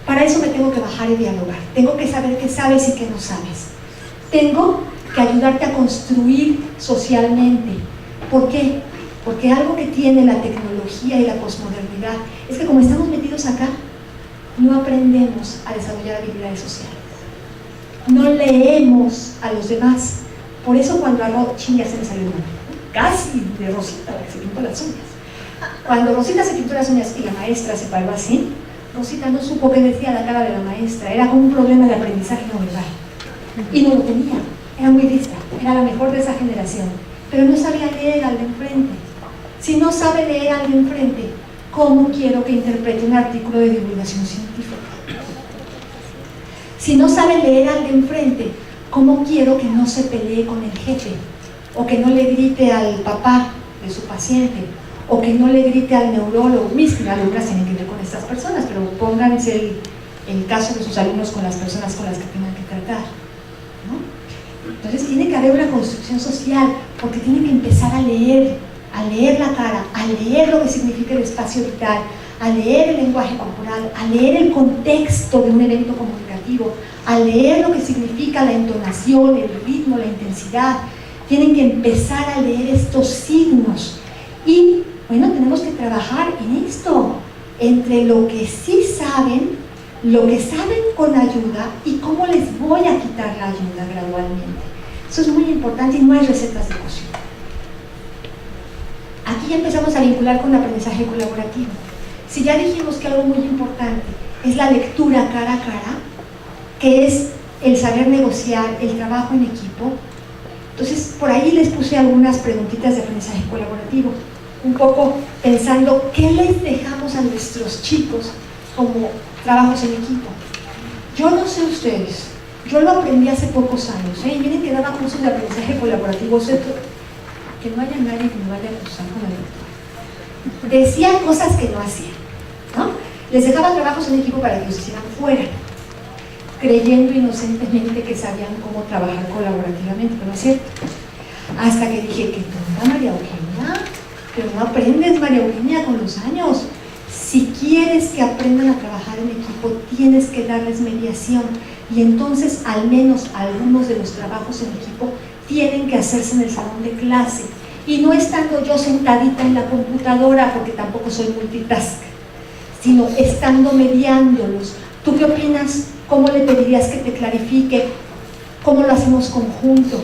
para eso me tengo que bajar y dialogar, tengo que saber qué sabes y qué no sabes. Tengo que ayudarte a construir socialmente. ¿Por qué? Porque algo que tiene la tecnología y la posmodernidad es que como estamos metidos acá, no aprendemos a desarrollar habilidades sociales. No leemos a los demás. Por eso cuando hago chinga se me salió el nombre, casi de Rosita, la que se pintó las uñas. Cuando Rosita se pintó las uñas y la maestra se paró así, Rosita no supo qué decía la cara de la maestra. Era como un problema de aprendizaje no verbal. Y no lo tenía. Era muy lista. Era la mejor de esa generación. Pero no sabía leer al de enfrente. Si no sabe leer al de enfrente, ¿cómo quiero que interprete un artículo de divulgación científica? Si no sabe leer al de enfrente, ¿cómo quiero que no se pelee con el jefe? O que no le grite al papá de su paciente, o que no le grite al neurólogo. Mis alumnas tienen que ver con estas personas, pero pero pónganse el caso de sus alumnos con las personas con las que tengan que tratar, ¿no? Entonces tiene que haber una construcción social, porque tienen que empezar a leer la cara, a leer lo que significa el espacio vital, a leer el lenguaje corporal, a leer el contexto de un evento comunicativo, a leer lo que significa la entonación, el ritmo, la intensidad. Tienen que empezar a leer estos signos. Y bueno, tenemos que trabajar en esto, entre lo que sí saben, lo que saben con ayuda y cómo les voy a quitar la ayuda gradualmente. Eso es muy importante y no hay recetas de cocina. Aquí ya empezamos a vincular con aprendizaje colaborativo. Si ya dijimos que algo muy importante es la lectura cara a cara, que es el saber negociar, el trabajo en equipo, entonces por ahí les puse algunas preguntitas de aprendizaje colaborativo, un poco pensando qué les dejamos a nuestros chicos como trabajos en equipo. Yo no sé ustedes, yo lo aprendí hace pocos años, y miren que daba cursos de aprendizaje colaborativo, que no haya nadie que me vaya a acusar con la lectura. Decía cosas que no hacía, ¿no? Les dejaba trabajos en equipo para que los hicieran fuera, creyendo inocentemente que sabían cómo trabajar colaborativamente, pero no es cierto. Hasta que dije, que tonta María Eugenia, pero no aprendes, María Eugenia, con los años. Si quieres que aprendan a trabajar en equipo, tienes que darles mediación, y entonces al menos algunos de los trabajos en equipo tienen que hacerse en el salón de clase, y no estando yo sentadita en la computadora, porque tampoco soy multitask, sino estando mediándolos. ¿Tú qué opinas? ¿Cómo le pedirías que te clarifique? ¿Cómo lo hacemos conjunto?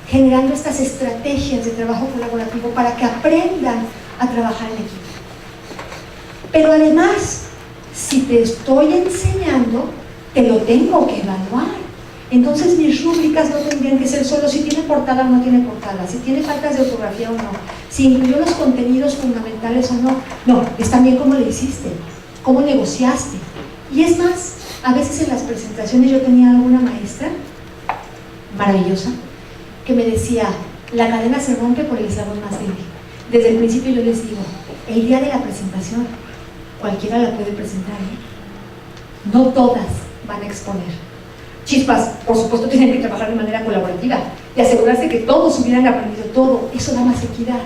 Generando estas estrategias de trabajo colaborativo para que aprendan a trabajar en equipo. Pero además, si te estoy enseñando, te lo tengo que evaluar. Entonces mis rúbricas no tendrían que ser solo si tiene portada o no tiene portada, si tiene faltas de ortografía o no, si incluyó los contenidos fundamentales o no. No, es también cómo le hiciste, cómo negociaste. Y es más, a veces en las presentaciones yo tenía alguna maestra maravillosa que me decía, la cadena se rompe por el eslabón más débil. Desde el principio yo les digo, el día de la presentación cualquiera la puede presentar, ¿eh? No todas van a exponer. Chispas, por supuesto, tienen que trabajar de manera colaborativa y asegurarse que todos hubieran aprendido todo. Eso da más equidad.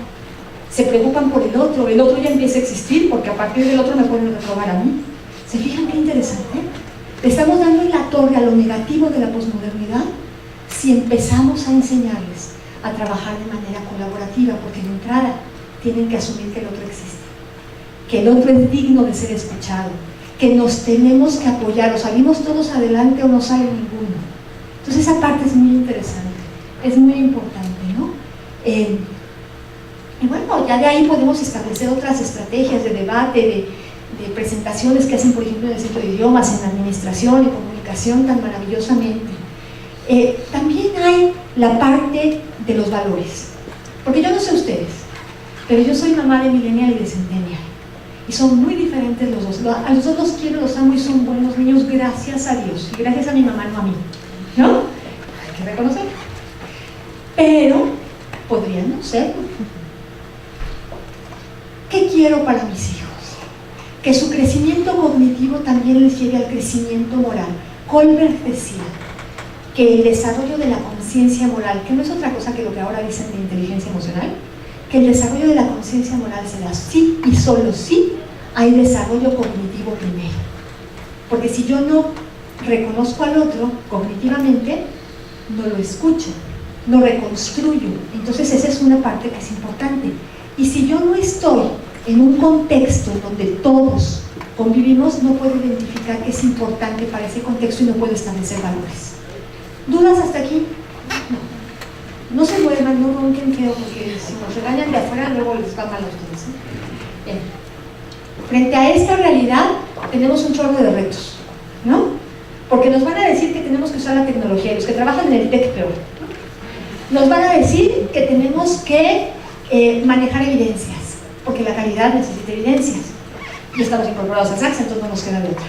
Se preocupan por el otro ya empieza a existir, porque a partir del otro me pueden reprobar a mí. ¿Se fijan qué interesante? Le estamos dando en la torre a lo negativo de la posmodernidad si empezamos a enseñarles a trabajar de manera colaborativa, porque de entrada tienen que asumir que el otro existe, que el otro es digno de ser escuchado, que nos tenemos que apoyar, o salimos todos adelante o no sale ninguno. Entonces esa parte es muy interesante, es muy importante, ¿no? Y bueno, ya de ahí podemos establecer otras estrategias de debate, de presentaciones que hacen, por ejemplo, en el Centro de Idiomas, en administración y comunicación tan maravillosamente. También hay la parte de los valores, porque yo no sé ustedes, pero yo soy mamá de millennial y de centennial, y son muy diferentes los dos. A los dos los quiero, los amo y son buenos niños, gracias a Dios, y gracias a mi mamá, no a mí, ¿no? Hay que reconocerlo. Pero podrían no serlo. ¿Qué quiero para mis hijos? Que su crecimiento cognitivo también les lleve al crecimiento moral. Colbert decía que el desarrollo de la conciencia moral, que no es otra cosa que lo que ahora dicen de inteligencia emocional, que el desarrollo de la conciencia moral se da sí y solo sí hay desarrollo cognitivo primero. Porque si yo no reconozco al otro cognitivamente, no lo escucho, no reconstruyo. Entonces esa es una parte que es importante. Y si yo no estoy en un contexto donde todos convivimos, no puedo identificar qué es importante para ese contexto y no puedo establecer valores. ¿Dudas hasta aquí? No se muevan, no ronquen feo, porque si nos regañan de afuera luego les va mal a ustedes, ¿eh? Bien. Frente a esta realidad tenemos un chorro de retos, ¿no? Porque nos van a decir que tenemos que usar la tecnología, los que trabajan en el TEC peor, ¿no? Nos van a decir que tenemos que manejar evidencias, porque la calidad necesita evidencias, y estamos incorporados a SACS, entonces no nos queda de otra.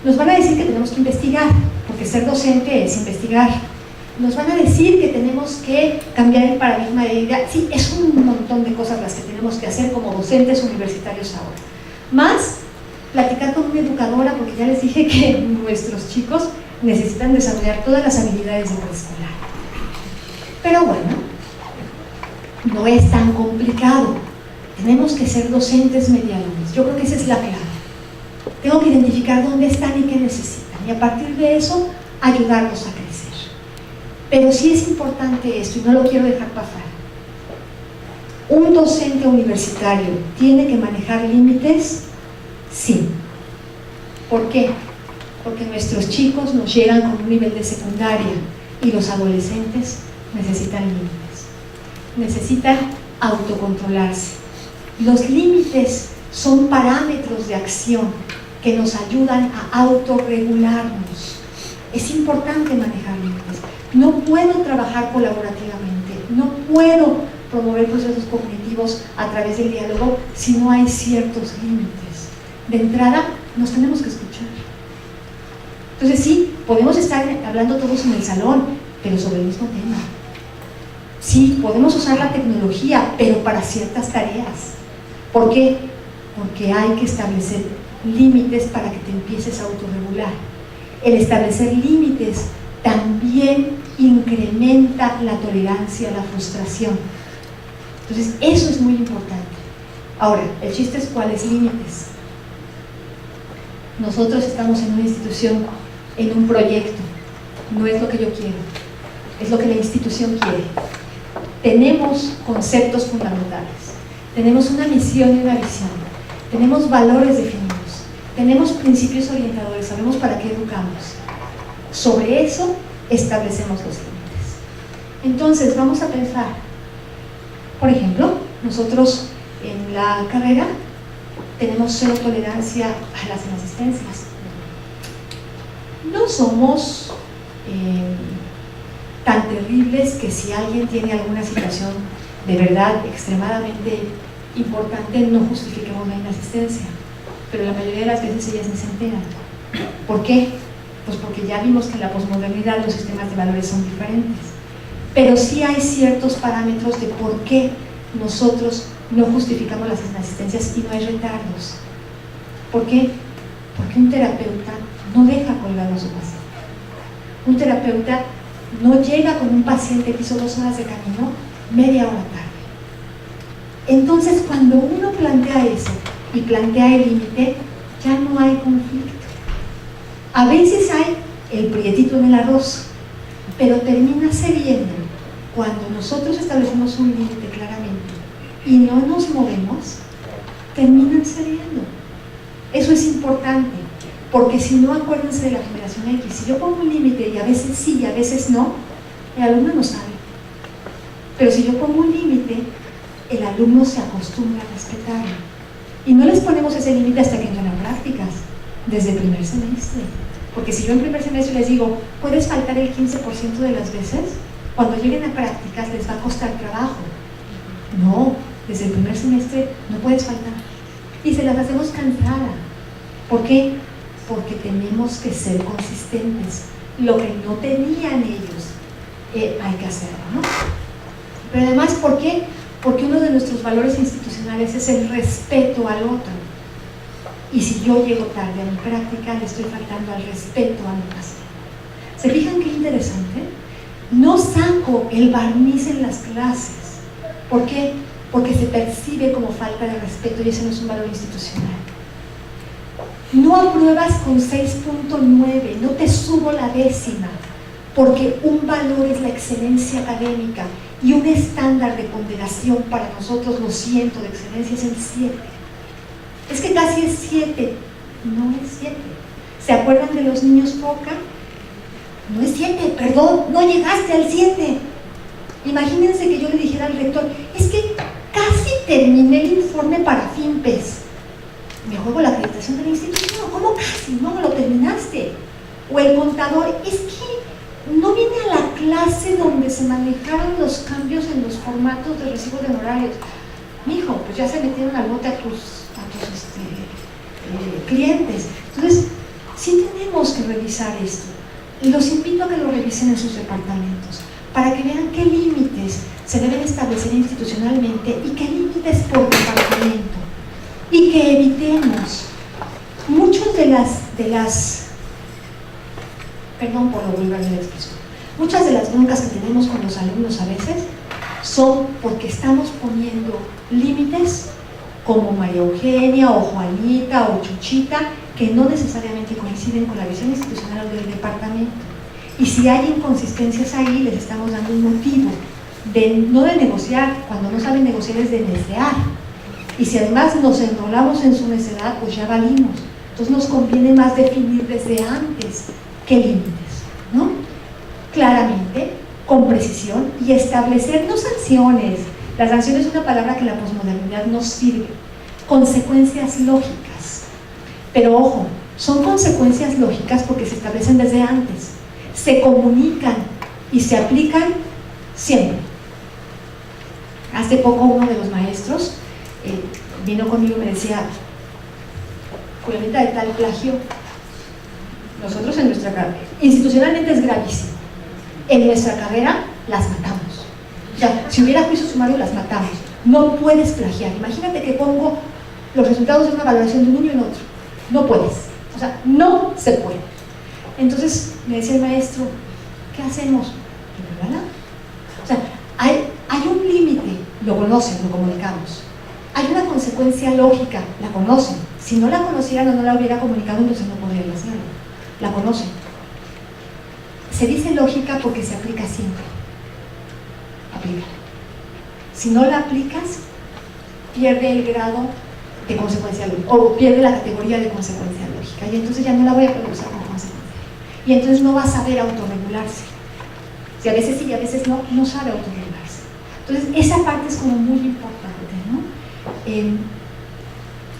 Nos van a decir que tenemos que investigar, porque ser docente es investigar. Nos van a decir que tenemos que cambiar el paradigma de vida. Sí, es un montón de cosas las que tenemos que hacer como docentes universitarios ahora. Más platicar con una educadora, porque ya les dije que nuestros chicos necesitan desarrollar todas las habilidades de preescolar. Pero bueno, no es tan complicado. Tenemos que ser docentes mediadores. Yo creo que esa es la clave. Tengo que identificar dónde están y qué necesitan, y a partir de eso ayudarlos a crecer. Pero sí es importante esto, y no lo quiero dejar pasar. ¿Un docente universitario tiene que manejar límites? Sí. ¿Por qué? Porque nuestros chicos nos llegan con un nivel de secundaria y los adolescentes necesitan límites. Necesitan autocontrolarse. Los límites son parámetros de acción que nos ayudan a autorregularnos. Es importante manejar límites. No puedo trabajar colaborativamente, no puedo promover procesos cognitivos a través del diálogo si no hay ciertos límites. De entrada, nos tenemos que escuchar. Entonces sí, podemos estar hablando todos en el salón, pero sobre el mismo tema. Sí, podemos usar la tecnología, pero para ciertas tareas. ¿Por qué? Porque hay que establecer límites para que te empieces a autorregular. El establecer límites también incrementa la tolerancia a la frustración. Entonces, eso es muy importante. Ahora, el chiste es cuáles límites. Nosotros estamos en una institución, en un proyecto. No es lo que yo quiero, es lo que la institución quiere. Tenemos conceptos fundamentales, tenemos una misión y una visión, tenemos valores definidos, tenemos principios orientadores, sabemos para qué educamos. Sobre eso establecemos los límites. Entonces, vamos a pensar, por ejemplo, nosotros en la carrera tenemos cero tolerancia a las inasistencias. No somos tan terribles que si alguien tiene alguna situación de verdad extremadamente importante no justifiquemos la inasistencia, pero la mayoría de las veces ellas ni se enteran. ¿Por qué? Pues porque ya vimos que en la posmodernidad los sistemas de valores son diferentes, pero sí hay ciertos parámetros de por qué nosotros no justificamos las inasistencias y no hay retardos. ¿Por qué? Porque un terapeuta no deja colgado a su paciente. Un terapeuta no llega con un paciente que hizo 2 horas de camino media hora tarde. Entonces, cuando uno plantea eso y plantea el límite, ya no hay conflicto. A veces hay el prietito en el arroz, pero termina cediendo cuando nosotros establecemos un límite claramente y no nos movemos, terminan cediendo. Eso es importante, porque si no, acuérdense de la generación X, si yo pongo un límite y a veces sí y a veces no, el alumno no sabe. Pero si yo pongo un límite, el alumno se acostumbra a respetarlo. Y no les ponemos ese límite hasta que entran a prácticas, desde el primer semestre. Porque si yo en primer semestre les digo, puedes faltar el 15% de las veces, cuando lleguen a prácticas les va a costar trabajo. No, desde el primer semestre no puedes faltar. Y se las hacemos cansada. ¿Por qué? Porque tenemos que ser consistentes. Lo que no tenían ellos, hay que hacerlo, ¿no? Pero además, ¿por qué? Porque uno de nuestros valores institucionales es el respeto al otro. Y si yo llego tarde a mi práctica, le estoy faltando al respeto a mi paciente. ¿Se fijan qué interesante? No saco el barniz en las clases. ¿Por qué? Porque se percibe como falta de respeto y ese no es un valor institucional. No apruebas con 6.9, no te subo la décima, porque un valor es la excelencia académica y un estándar de ponderación para nosotros, lo siento, de excelencia es el 7. Es que casi es 7, no es 7. ¿Se acuerdan de los niños foca? No es 7, perdón, no llegaste al 7. Imagínense que yo le dijera al rector, es que casi terminé el informe para FIMPES. Me juego la acreditación de la institución. ¿Cómo casi? No lo terminaste. O el contador, es que no vine a la clase donde se manejaron los cambios en los formatos de recibo de honorarios. Mijo, pues ya se metieron al bote a tus clientes. Entonces, sí tenemos que revisar esto. Y los invito a que lo revisen en sus departamentos, para que vean qué límites se deben establecer institucionalmente y qué límites por departamento. Y que evitemos perdón por lo vulgar de la expresión, muchas de las broncas que tenemos con los alumnos a veces son porque estamos poniendo límites como María Eugenia o Juanita o Chuchita, que no necesariamente coinciden con la visión institucional del departamento. Y si hay inconsistencias ahí, les estamos dando un motivo no de negociar. Cuando no saben negociar es de necear. Y si además nos enrolamos en su necedad, pues ya valimos. Entonces nos conviene más definir desde antes qué límites, ¿no? Claramente, con precisión, y establecer no sanciones. La sanción es una palabra que en la posmodernidad nos sirve. Consecuencias lógicas. Pero ojo, son consecuencias lógicas porque se establecen desde antes. Se comunican y se aplican siempre. Hace poco uno de los maestros vino conmigo y me decía: Julieta, de tal plagio, nosotros en nuestra carrera, institucionalmente es gravísimo, en nuestra carrera las matamos. O sea, si hubiera juicio sumario las matamos. No puedes plagiar. Imagínate que pongo los resultados de una valoración de un niño en otro. No puedes. O sea, no se puede. Entonces me decía el maestro: ¿qué hacemos? ¿Verdad? O sea, hay un límite, lo conocen, lo comunicamos. Hay una consecuencia lógica, la conocen. Si no la conocieran o no la hubiera comunicado, entonces no podrían hacerlo. La conocen. Se dice lógica porque se aplica siempre. Aplícala. Si no la aplicas, pierde el grado de consecuencia lógica, o pierde la categoría de consecuencia lógica, y entonces ya no la voy a poder usar como consecuencia. Y entonces no va a saber autorregularse. Si a veces sí y a veces no, no sabe autorregularse. Entonces esa parte es como muy importante, ¿no?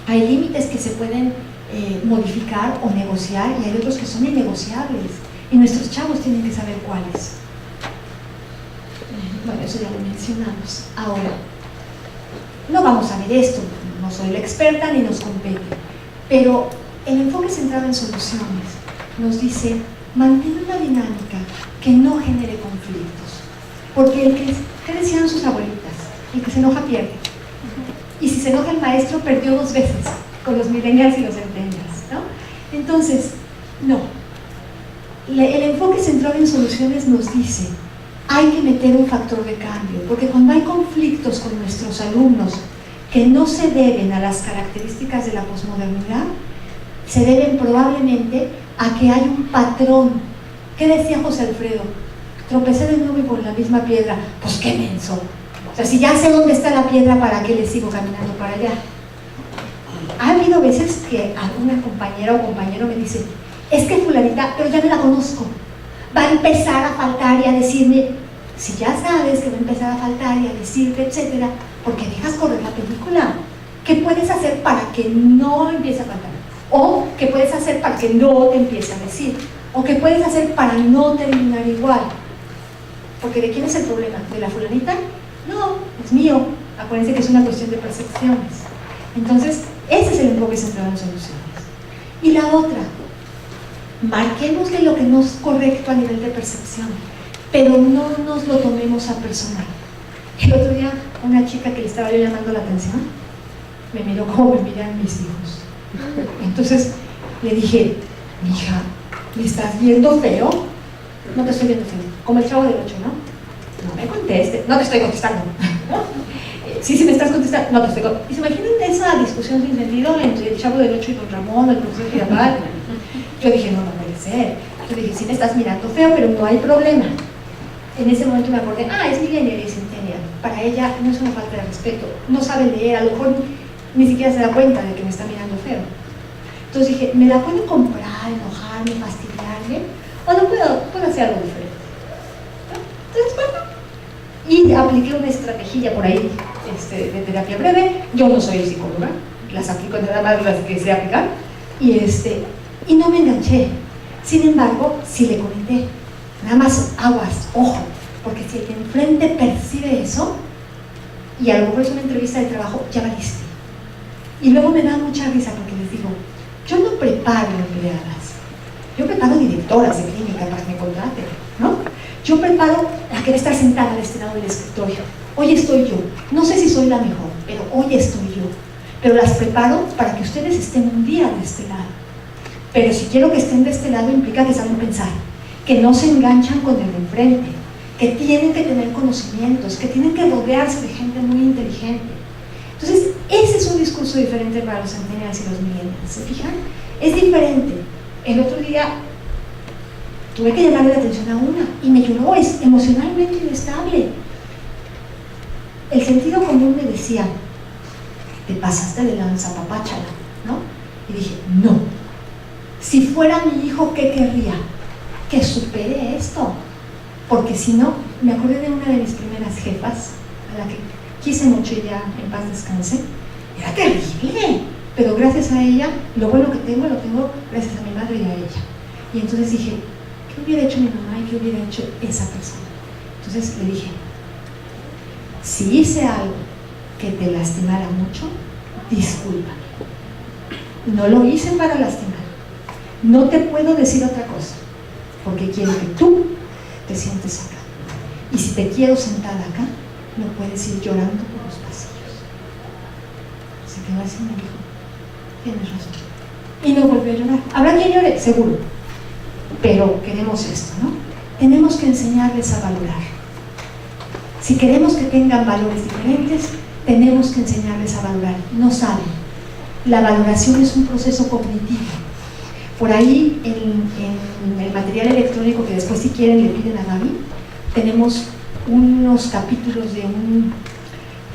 Hay límites que se pueden modificar o negociar, y hay otros que son innegociables, y nuestros chavos tienen que saber cuáles. Bueno, eso ya lo mencionamos. Ahora, no vamos a ver esto, no soy la experta ni nos compete, pero el enfoque centrado en soluciones nos dice: mantén una dinámica que no genere conflictos, porque ¿qué decían sus abuelitas? El que se enoja pierde. Y si se enoja el maestro, perdió 2 veces, con los millennials y los centennials, ¿no? Entonces, no. El enfoque centrado en soluciones nos dice: hay que meter un factor de cambio, porque cuando hay conflictos con nuestros alumnos que no se deben a las características de la posmodernidad, se deben probablemente a que hay un patrón. ¿Qué decía José Alfredo? Tropecé de nuevo y por la misma piedra. Pues qué menso. O sea, si ya sé dónde está la piedra, ¿para qué le sigo caminando para allá? Ha habido veces que alguna compañera o compañero me dice: es que fulanita, pero ya me la conozco, va a empezar a faltar y a decirme. Si ya sabes que va a empezar a faltar y a decirte, etcétera, ¿por qué dejas correr la película? ¿Qué puedes hacer para que no empiece a faltar? ¿O qué puedes hacer para que no te empiece a decir? ¿O qué puedes hacer para no terminar igual? Porque ¿de quién es el problema? ¿De la fulanita? No, es mío. Acuérdense que es una cuestión de percepciones. Entonces, ese es el enfoque centrado en soluciones. Y la otra, marquémosle lo que no es correcto a nivel de percepción, pero no nos lo tomemos a personal. El otro día, una chica que le estaba yo llamando la atención, me miró como me miran mis hijos. Entonces, le dije: hija, ¿me estás viendo feo? No te estoy viendo feo. Como el Chavo del 8, ¿no? No me contestes, no te estoy contestando. Sí, me estás contestando, no te estoy contestando. ¿Y se imaginan esa discusión sin sentido entre el Chavo del 8 y don Ramón, el profesor Girabal? Yo dije: no puede ser. Yo dije: sí me estás mirando feo, pero no hay problema. En ese momento me acordé: es millennial y centennial. Para ella no es una falta de respeto, no sabe leer, a lo mejor ni siquiera se da cuenta de que me está mirando feo. Entonces dije: ¿me la puedo comprar, enojarme, fastidiarme? ¿O no puedo hacer algo diferente? ¿no? Entonces, bueno, y apliqué una estrategia por ahí de terapia breve. Yo no soy psicóloga, las aplico nada más las que sé aplicar, y no me enganché. Sin embargo, sí le comenté: nada más aguas, ojo, porque si el de enfrente percibe eso, y a lo mejor es una entrevista de trabajo, ya valiste. Y luego me da mucha risa porque les digo: yo no preparo empleadas, yo preparo directoras de clínica para que me contraten, ¿no? Yo preparo la que va a estar sentada al este lado del escritorio. Hoy estoy yo, no sé si soy la mejor, pero hoy estoy yo. Pero las preparo para que ustedes estén un día de este lado. pero si quiero que estén de este lado implica que saben pensar, que no se enganchan con el de enfrente, que tienen que tener conocimientos, que tienen que rodearse de gente muy inteligente. Entonces, ese es un discurso diferente para los centennials y los millennials, ¿se fijan? Es diferente. El otro día tuve que llamarle la atención a una y me lloró, es emocionalmente inestable. El sentido común me decía, te pasaste de lanza, papáchala, ¿no? Y dije, no. Si fuera mi hijo, ¿qué querría? Que supere esto. Porque si no, me acordé de una de mis primeras jefas, a la que quise mucho y ya en paz descanse. Era terrible, pero gracias a ella, lo bueno que tengo, lo tengo gracias a mi madre y a ella. Y entonces dije, ¿qué hubiera hecho mi mamá y qué hubiera hecho esa persona? Entonces le dije, si hice algo que te lastimara mucho, discúlpame. No lo hice para lastimar. No te puedo decir otra cosa, porque quiero que tú te sientes acá. Y si te quiero sentada acá, no puedes ir llorando por los pasillos. Se quedó así y me dijo, tienes razón. Y no volvió a llorar. ¿Habrá quien llore? Seguro. Pero queremos esto, ¿no? Tenemos que enseñarles a valorar. Si queremos que tengan valores diferentes, tenemos que enseñarles a valorar. No saben. La valoración es un proceso cognitivo. Por ahí, en el material electrónico que después si quieren le piden a Gaby, tenemos unos capítulos de un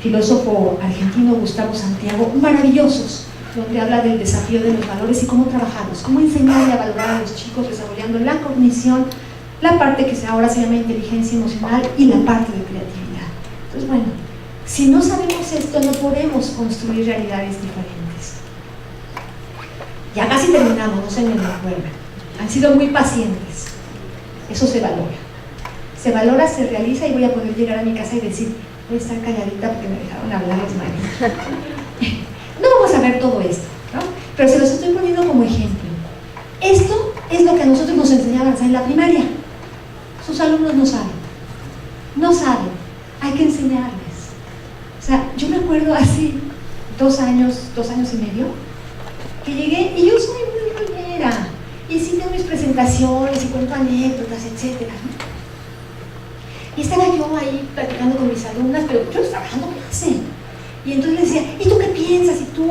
filósofo argentino, Gustavo Santiago, maravillosos, donde habla del desafío de los valores y cómo trabajarlos, cómo enseñarle a valorar a los chicos desarrollando la cognición, la parte que ahora se llama inteligencia emocional y la parte de creatividad. Entonces, bueno, si no sabemos esto, no podemos construir realidades diferentes. Ya casi terminamos, no se me recuerdan. Han sido muy pacientes. Eso se valora. Se valora, se realiza y voy a poder llegar a mi casa y decir, voy a estar calladita porque me dejaron hablar los maestros. No vamos a ver todo esto, ¿no? Pero se los estoy poniendo como ejemplo. Esto es lo que a nosotros nos enseñaban en la primaria. Sus alumnos no saben. No saben. Hay que enseñarles. O sea, yo me acuerdo hace 2 años y medio, que llegué y yo soy muy rollera. Y sí tengo mis presentaciones y cuento anécdotas, etcétera, ¿no? Y estaba yo ahí platicando con mis alumnas, pero yo estaba dando clase. Y entonces les decía, ¿y tú qué piensas? Y tú.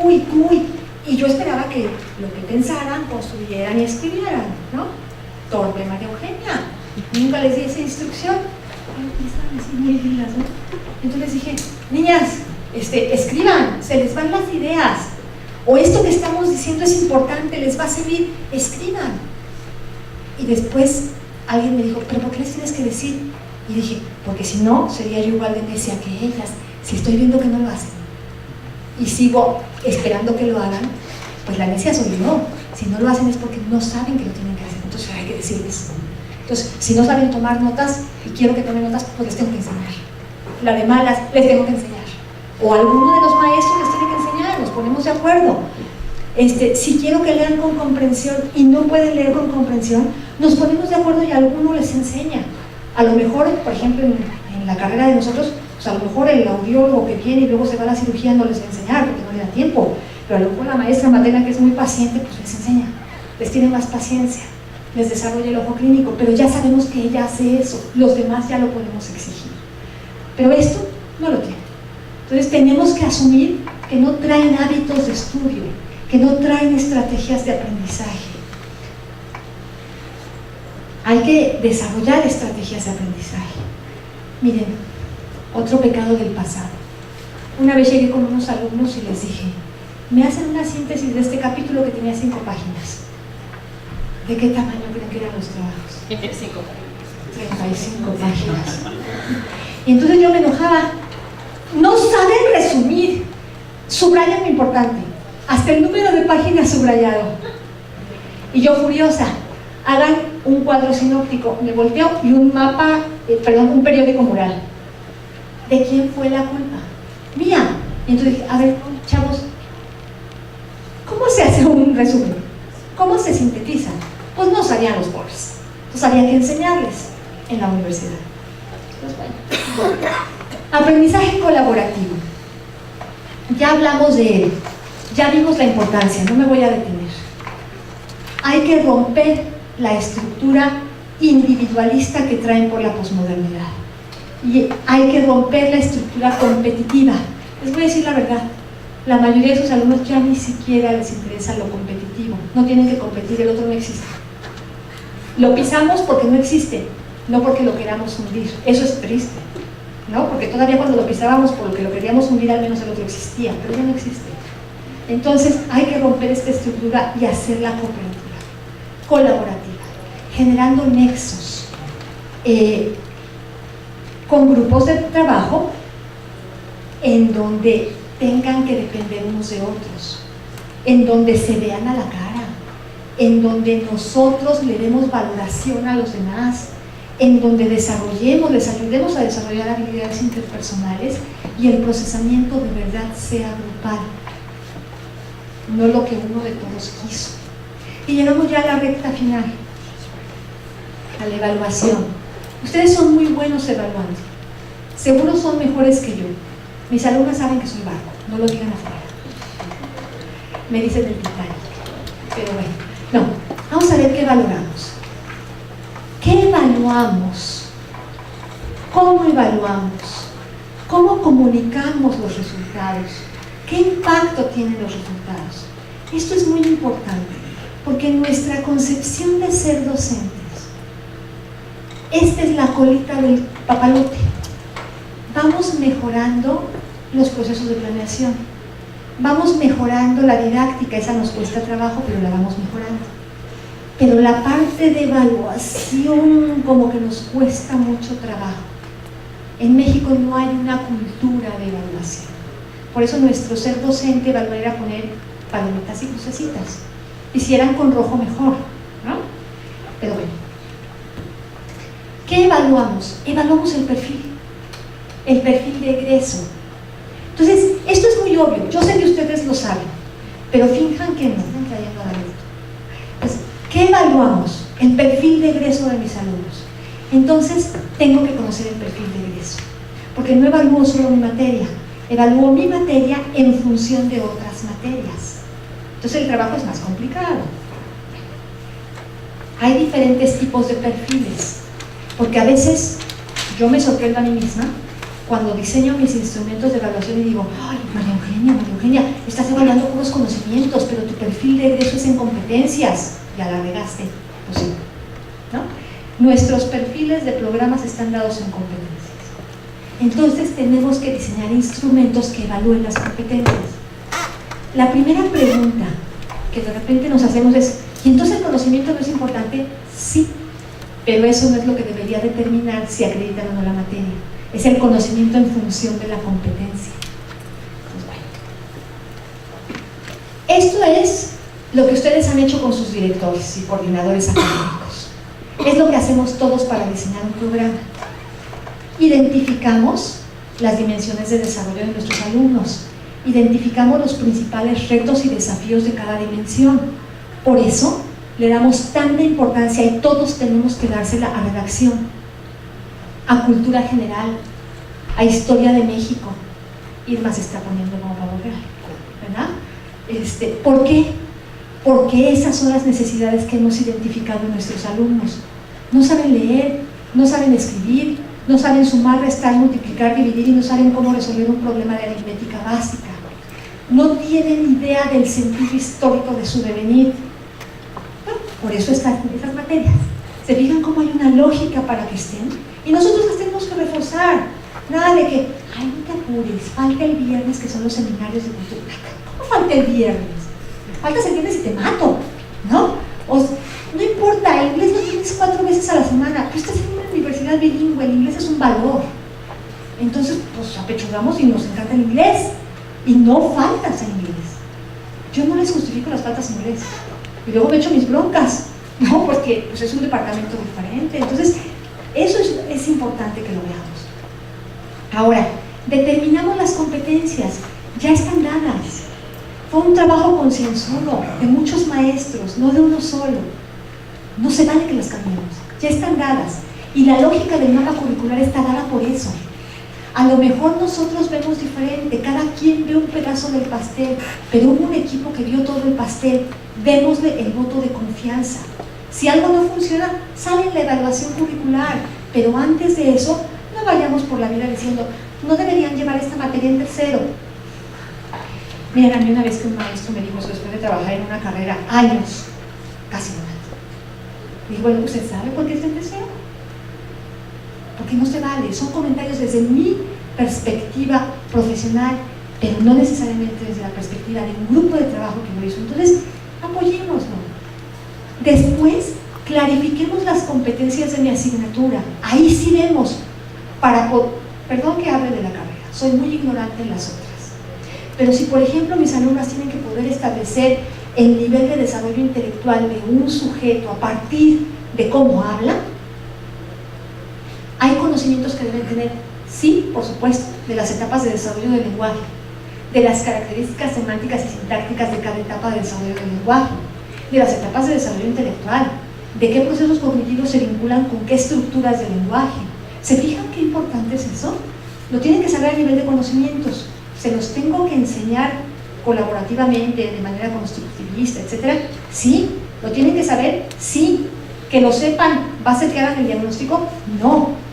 Y yo esperaba que lo que pensaran, construyeran y escribieran, ¿no? Torpe María Eugenia. Nunca les di esa instrucción. Estaban así muy filas, ¿no? Entonces les dije, niñas, escriban, se les van las ideas. O esto que estamos diciendo es importante, les va a servir, escriban. Y después alguien me dijo, ¿pero por qué les tienes que decir? Y dije, porque si no, sería yo igual de necia que ellas, si estoy viendo que no lo hacen. Y sigo esperando que lo hagan, pues la necia soy yo. Si no lo hacen es porque no saben que lo tienen que hacer, entonces hay que decirles. Entonces, si no saben tomar notas y quiero que tomen notas, pues les tengo que enseñar. La de malas, les tengo que enseñar. O alguno de los maestros les tiene que enseñar, nos ponemos de acuerdo. Si quiero que lean con comprensión y no pueden leer con comprensión, nos ponemos de acuerdo y alguno les enseña. A lo mejor, por ejemplo, en la carrera de nosotros, pues a lo mejor el audiólogo que viene y luego se va a la cirugía no les va a enseñar porque no le da tiempo, pero a lo mejor la maestra Matena, que es muy paciente, pues les enseña, les tiene más paciencia, les desarrolla el ojo clínico, pero ya sabemos que ella hace eso, los demás ya lo podemos exigir. Pero esto no lo tiene. Entonces tenemos que asumir que no traen hábitos de estudio, que no traen estrategias de aprendizaje. Hay que desarrollar estrategias de aprendizaje. Miren, otro pecado del pasado. Una vez llegué con unos alumnos y les dije, me hacen una síntesis de este capítulo que tenía 5 páginas. ¿De qué tamaño creen que eran los trabajos? 35 páginas. Y entonces yo me enojaba. No saben resumir. Subrayan lo importante. Hasta el número de páginas subrayado. Y yo furiosa. Hagan un cuadro sinóptico. Me volteo y un mapa, un periódico mural. ¿De quién fue la culpa? Mía. Y entonces dije, a ver, chavos, ¿cómo se hace un resumen? ¿Cómo se sintetiza? Pues no sabían los pobres. Entonces había que enseñarles en la universidad. Entonces, bueno. Aprendizaje colaborativo. Ya hablamos de él. Ya vimos la importancia, no me voy a detener. hay que romper la estructura individualista que traen por la posmodernidad. Y hay que romper la estructura competitiva. Les voy a decir la verdad, la mayoría de sus alumnos ya ni siquiera les interesa lo competitivo, no tienen que competir, el otro no existe. Lo pisamos porque no existe, no porque lo queramos hundir. Eso es triste, ¿no? Porque todavía cuando lo pisábamos por lo que lo queríamos hundir, al menos el otro existía, pero ya no existe. Entonces hay que romper esta estructura y hacerla cooperativa, colaborativa, generando nexos con grupos de trabajo en donde tengan que depender unos de otros, en donde se vean a la cara, en donde nosotros le demos valoración a los demás, en donde les ayudemos a desarrollar habilidades interpersonales y el procesamiento de verdad sea grupal, no lo que uno de todos quiso. Y llegamos ya a la recta final, a la evaluación. Ustedes son muy buenos evaluando, seguro son mejores que yo. Mis alumnas saben que soy barco, no lo digan afuera. Me dicen el Titanic, pero bueno, no, vamos a ver qué valoramos. ¿Qué evaluamos? ¿Cómo evaluamos? ¿Cómo comunicamos los resultados? ¿Qué impacto tienen los resultados? Esto es muy importante, porque en nuestra concepción de ser docentes, esta es la colita del papalote. Vamos mejorando los procesos de planeación, vamos mejorando la didáctica, esa nos cuesta trabajo, pero la vamos mejorando. Pero la parte de evaluación como que nos cuesta mucho trabajo. En México no hay una cultura de evaluación. Por eso nuestro ser docente evaluar era poner palomitas y crucecitas. Y si eran con rojo mejor, ¿no? Pero bueno. ¿Qué evaluamos? Evaluamos el perfil de egreso. Entonces, esto es muy obvio, yo sé que ustedes lo saben, pero finjan que no, están trayendo a la luz. Pues, ¿qué evaluamos? El perfil de egreso de mis alumnos. Entonces, tengo que conocer el perfil de egreso, porque no evalúo solo mi materia, evalúo mi materia en función de otras materias. Entonces, el trabajo es más complicado. Hay diferentes tipos de perfiles, porque a veces yo me sorprendo a mí misma cuando diseño mis instrumentos de evaluación y digo, ay, María Eugenia, estás evaluando puros conocimientos, pero tu perfil de egreso es en competencias. Ya la regaste, pues sí, ¿no? Nuestros perfiles de programas están dados en competencias. Entonces tenemos que diseñar instrumentos que evalúen las competencias. La primera pregunta que de repente nos hacemos es, ¿y entonces el conocimiento no es importante? Sí, pero eso no es lo que debería determinar si acreditan o no la materia. Es el conocimiento en función de la competencia. Pues bueno. Esto es lo que ustedes han hecho con sus directores y coordinadores académicos. Es lo que hacemos todos para diseñar un programa. Identificamos las dimensiones de desarrollo de nuestros alumnos. Identificamos los principales retos y desafíos de cada dimensión. Por eso le damos tanta importancia y todos tenemos que dársela a redacción, a cultura general, a historia de México. Irma se está poniendo como pavo real, ¿verdad? ¿Por qué? Porque esas son las necesidades que hemos identificado en nuestros alumnos. No saben leer, no saben escribir, no saben sumar, restar, multiplicar, dividir y no saben cómo resolver un problema de aritmética básica. No tienen idea del sentido histórico de su devenir. Bueno, por eso están esas materias. ¿Se fijan cómo hay una lógica para que estén? Y nosotros las tenemos que reforzar. Nada de que, ay, no te apures, falta el viernes que son los seminarios de cultura. ¿Cómo falta el viernes? Faltas el viernes y te mato, ¿no? No importa, el inglés lo tienes 4 veces a la semana. Tú estás en una universidad bilingüe, el inglés es un valor. Entonces, pues apechugamos y nos encanta el inglés. Y no faltas en inglés. Yo no les justifico las faltas en inglés. Y luego me echo mis broncas, ¿no? Porque pues, es un departamento diferente. Entonces, eso es importante que lo veamos. Ahora, determinamos las competencias, ya están dadas. Fue un trabajo concienzudo de muchos maestros, no de uno solo. No se vale que las cambiemos, ya están dadas. Y la lógica del mapa curricular está dada por eso. A lo mejor nosotros vemos diferente, cada quien ve un pedazo del pastel, pero hubo un equipo que vio todo el pastel. Démosle el voto de confianza. Si algo no funciona, sale en la evaluación curricular, pero antes de eso, no vayamos por la vida diciendo, no deberían llevar esta materia en tercero. Miren, a mí una vez que un maestro me dijo, después de trabajar en una carrera años, casi un año, dijo, bueno, ¿usted sabe por qué está en tercero? Porque no se vale, son comentarios desde mi perspectiva profesional, pero no necesariamente desde la perspectiva de un grupo de trabajo que lo hizo. Entonces, apoyémoslo. Después, clarifiquemos las competencias de mi asignatura. Ahí sí vemos, perdón que hable de la carrera, soy muy ignorante en las otras. Pero si, por ejemplo, mis alumnas tienen que poder establecer el nivel de desarrollo intelectual de un sujeto a partir de cómo habla, hay conocimientos que deben tener, sí, por supuesto, de las etapas de desarrollo del lenguaje, de las características semánticas y sintácticas de cada etapa de desarrollo del lenguaje, de las etapas de desarrollo intelectual, de qué procesos cognitivos se vinculan con qué estructuras del lenguaje. ¿Se fijan qué importante es eso? Lo tienen que saber a nivel de conocimientos. ¿Se los tengo que enseñar colaborativamente, de manera constructivista, etcétera? Sí. ¿Lo tienen que saber? Sí. ¿Que lo sepan va a ser que hagan el diagnóstico? No.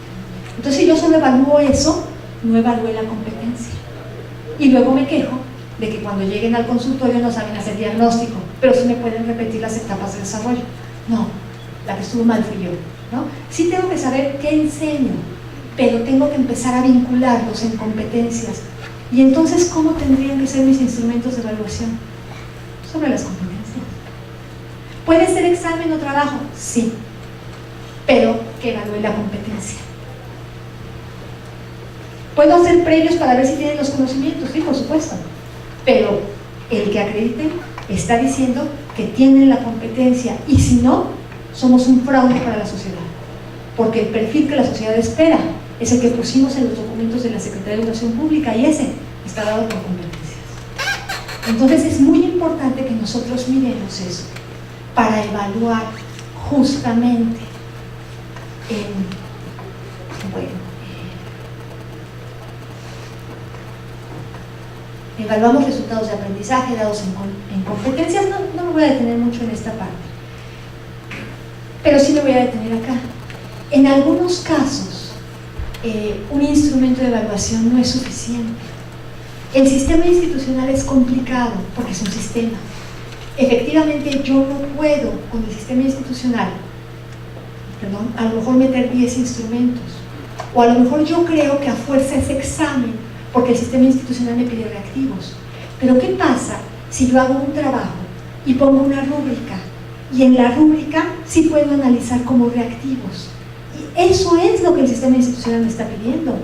Entonces, si yo solo evalúo eso, no evalué la competencia. Y luego me quejo de que cuando lleguen al consultorio no saben hacer diagnóstico, pero sí me pueden repetir las etapas de desarrollo. No, la que estuvo mal fui yo, ¿no? Sí tengo que saber qué enseño, pero tengo que empezar a vincularlos en competencias. Y entonces, ¿cómo tendrían que ser mis instrumentos de evaluación? Sobre las competencias. ¿Puede ser examen o trabajo? Sí, pero que evalúe la competencia. ¿Puedo hacer previos para ver si tienen los conocimientos? Sí, por supuesto, pero el que acredite está diciendo que tienen la competencia, y si no, somos un fraude para la sociedad, porque el perfil que la sociedad espera es el que pusimos en los documentos de la Secretaría de Educación Pública, y ese está dado por competencias. Entonces es muy importante que nosotros miremos eso para evaluar justamente evaluamos resultados de aprendizaje dados en competencias. No me voy a detener mucho en esta parte, pero sí me voy a detener acá. En algunos casos, un instrumento de evaluación no es suficiente. El sistema institucional es complicado porque es un sistema. Efectivamente, yo no puedo con el sistema institucional, a lo mejor meter 10 instrumentos, o a lo mejor yo creo que a fuerza es examen, porque el sistema institucional me pide reactivos. Pero ¿qué pasa si yo hago un trabajo y pongo una rúbrica, y en la rúbrica sí puedo analizar como reactivos? Y eso es lo que el sistema institucional me está pidiendo,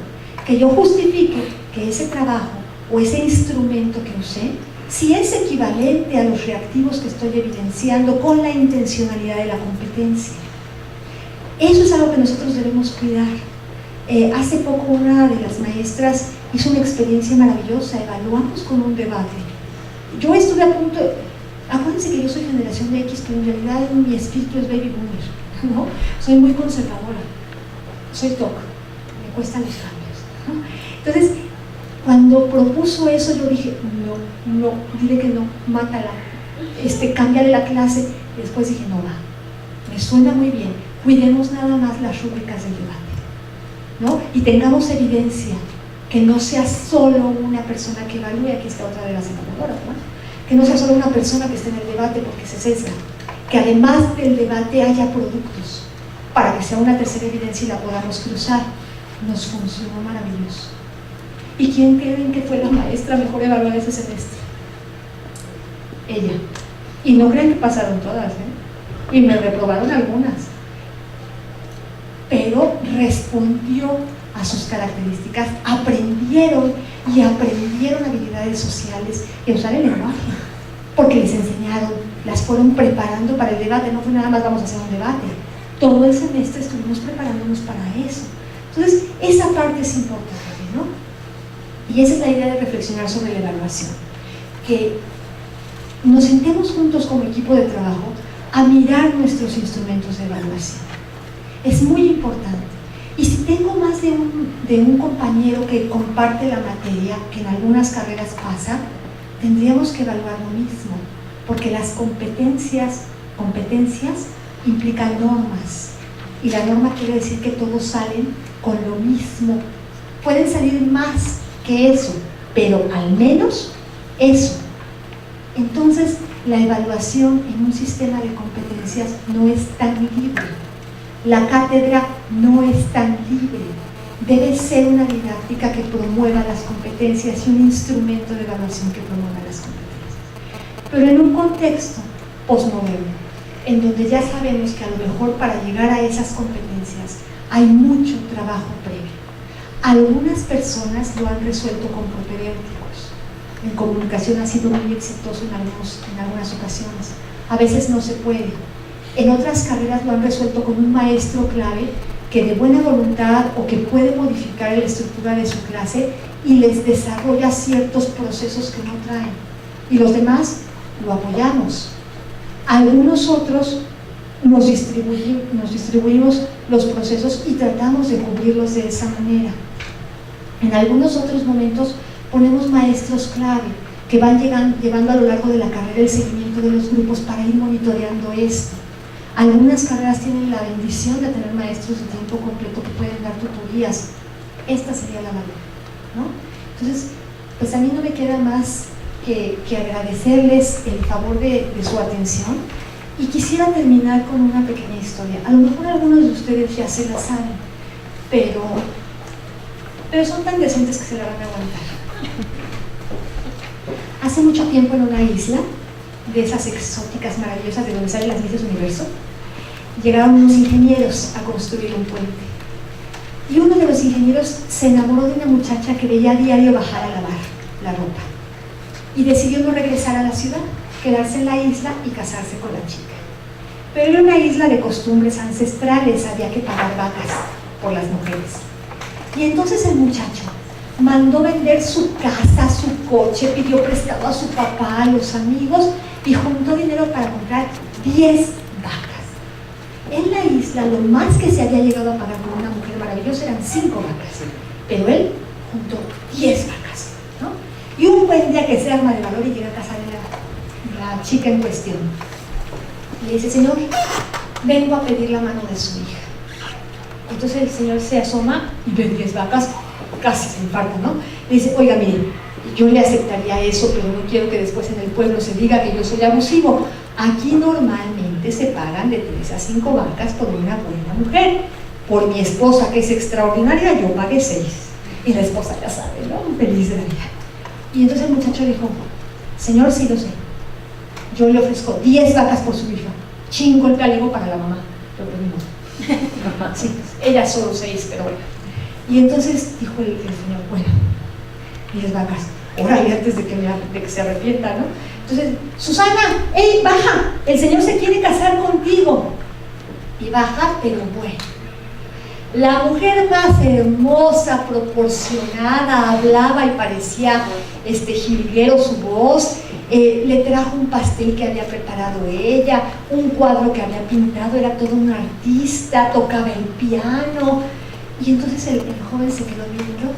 que yo justifique que ese trabajo o ese instrumento que usé, si es equivalente a los reactivos que estoy evidenciando con la intencionalidad de la competencia. Eso es algo que nosotros debemos cuidar. Hace poco una de las maestras hizo una experiencia maravillosa, evaluamos con un debate. Yo estuve a punto, acuérdense que yo soy generación de X, pero en realidad mi espíritu es baby boomer, ¿no? Soy muy conservadora, soy TOC, me cuestan los cambios, ¿no? Entonces, cuando propuso eso, yo dije, no, dile que no, mátala, cámbiale la clase. Y después dije, no va, me suena muy bien, cuidemos nada más las rúbricas del debate, ¿no? Y tengamos evidencia, que no sea solo una persona que evalúe. Aquí está otra de las evaluadoras, ¿no? Que no sea solo una persona que esté en el debate porque se sesga, que además del debate haya productos para que sea una tercera evidencia y la podamos cruzar. Nos funcionó maravilloso. ¿Y quién creen que fue la maestra mejor evaluada ese semestre? Ella. Y no creen que pasaron todas, ¿eh? Y me reprobaron algunas, pero respondió a sus características, aprendieron habilidades sociales y a usar el lenguaje, porque les enseñaron, las fueron preparando para el debate. No fue nada más vamos a hacer un debate, todo el semestre estuvimos preparándonos para eso. Entonces esa parte es importante, ¿no? Y esa es la idea de reflexionar sobre la evaluación, que nos sentemos juntos como equipo de trabajo a mirar nuestros instrumentos de evaluación. Es muy importante. Y si tengo más de un compañero que comparte la materia, que en algunas carreras pasa, tendríamos que evaluar lo mismo, porque las competencias implican normas, y la norma quiere decir que todos salen con lo mismo. Pueden salir más que eso, pero al menos eso. Entonces, la evaluación en un sistema de competencias no es tan libre. La cátedra no es tan libre. Debe ser una didáctica que promueva las competencias y un instrumento de evaluación que promueva las competencias. Pero en un contexto posmoderno, en donde ya sabemos que a lo mejor para llegar a esas competencias hay mucho trabajo previo. Algunas personas lo han resuelto con propedéuticos. En comunicación ha sido muy exitoso en algunas ocasiones. A veces no se puede. En otras carreras lo han resuelto con un maestro clave que de buena voluntad o que puede modificar la estructura de su clase y les desarrolla ciertos procesos que no traen. Y los demás lo apoyamos. Algunos otros nos distribuimos los procesos y tratamos de cubrirlos de esa manera. En algunos otros momentos ponemos maestros clave que van llevando a lo largo de la carrera el seguimiento de los grupos para ir monitoreando esto. Algunas carreras tienen la bendición de tener maestros de tiempo completo que pueden dar tutorías. Esta sería la labor, ¿no? Entonces, pues a mí no me queda más que agradecerles el favor de su atención, y quisiera terminar con una pequeña historia. A lo mejor algunos de ustedes ya se la saben, pero son tan decentes que se la van a aguantar. Hace mucho tiempo, en una isla de esas exóticas maravillosas de donde salen las Misses Universo, llegaron unos ingenieros a construir un puente, y uno de los ingenieros se enamoró de una muchacha que veía a diario bajar a lavar la ropa, y decidió no regresar a la ciudad, quedarse en la isla y casarse con la chica. Pero era una isla de costumbres ancestrales, había que pagar vacas por las mujeres. Y entonces el muchacho mandó vender su casa, su coche, pidió prestado a su papá, a los amigos, y juntó dinero para comprar 10 vacas. En la isla lo más que se había llegado a pagar por una mujer maravillosa eran 5 vacas, pero él juntó 10 vacas, ¿no? Y un buen día que se arma de valor y llega a casa de la chica en cuestión. Le dice: señor, vengo a pedir la mano de su hija. Entonces el señor se asoma y ve 10 vacas, casi se infarta, ¿no? Le dice: oiga, mire, yo le aceptaría eso, pero no quiero que después en el pueblo se diga que yo soy abusivo. Aquí normalmente se pagan de 3 a 5 vacas por una buena mujer. Por mi esposa, que es extraordinaria, yo pagué 6. Y la esposa ya sabe, ¿no? Feliz de la vida. Y entonces el muchacho dijo: señor, sí lo sé, yo le ofrezco 10 vacas por su hija. Chingo el caligo para la mamá. Sí, ella solo 6, pero bueno. Y entonces dijo el señor: bueno, 10 vacas, órale, antes de que se arrepienta, ¿no? Entonces: Susana, ¡hey, baja! El señor se quiere casar contigo. Y baja, pero bueno. La mujer más hermosa, proporcionada, hablaba y parecía jilguero su voz. Le trajo un pastel que había preparado ella, un cuadro que había pintado, era todo un artista, tocaba el piano. Y entonces el joven se quedó viendo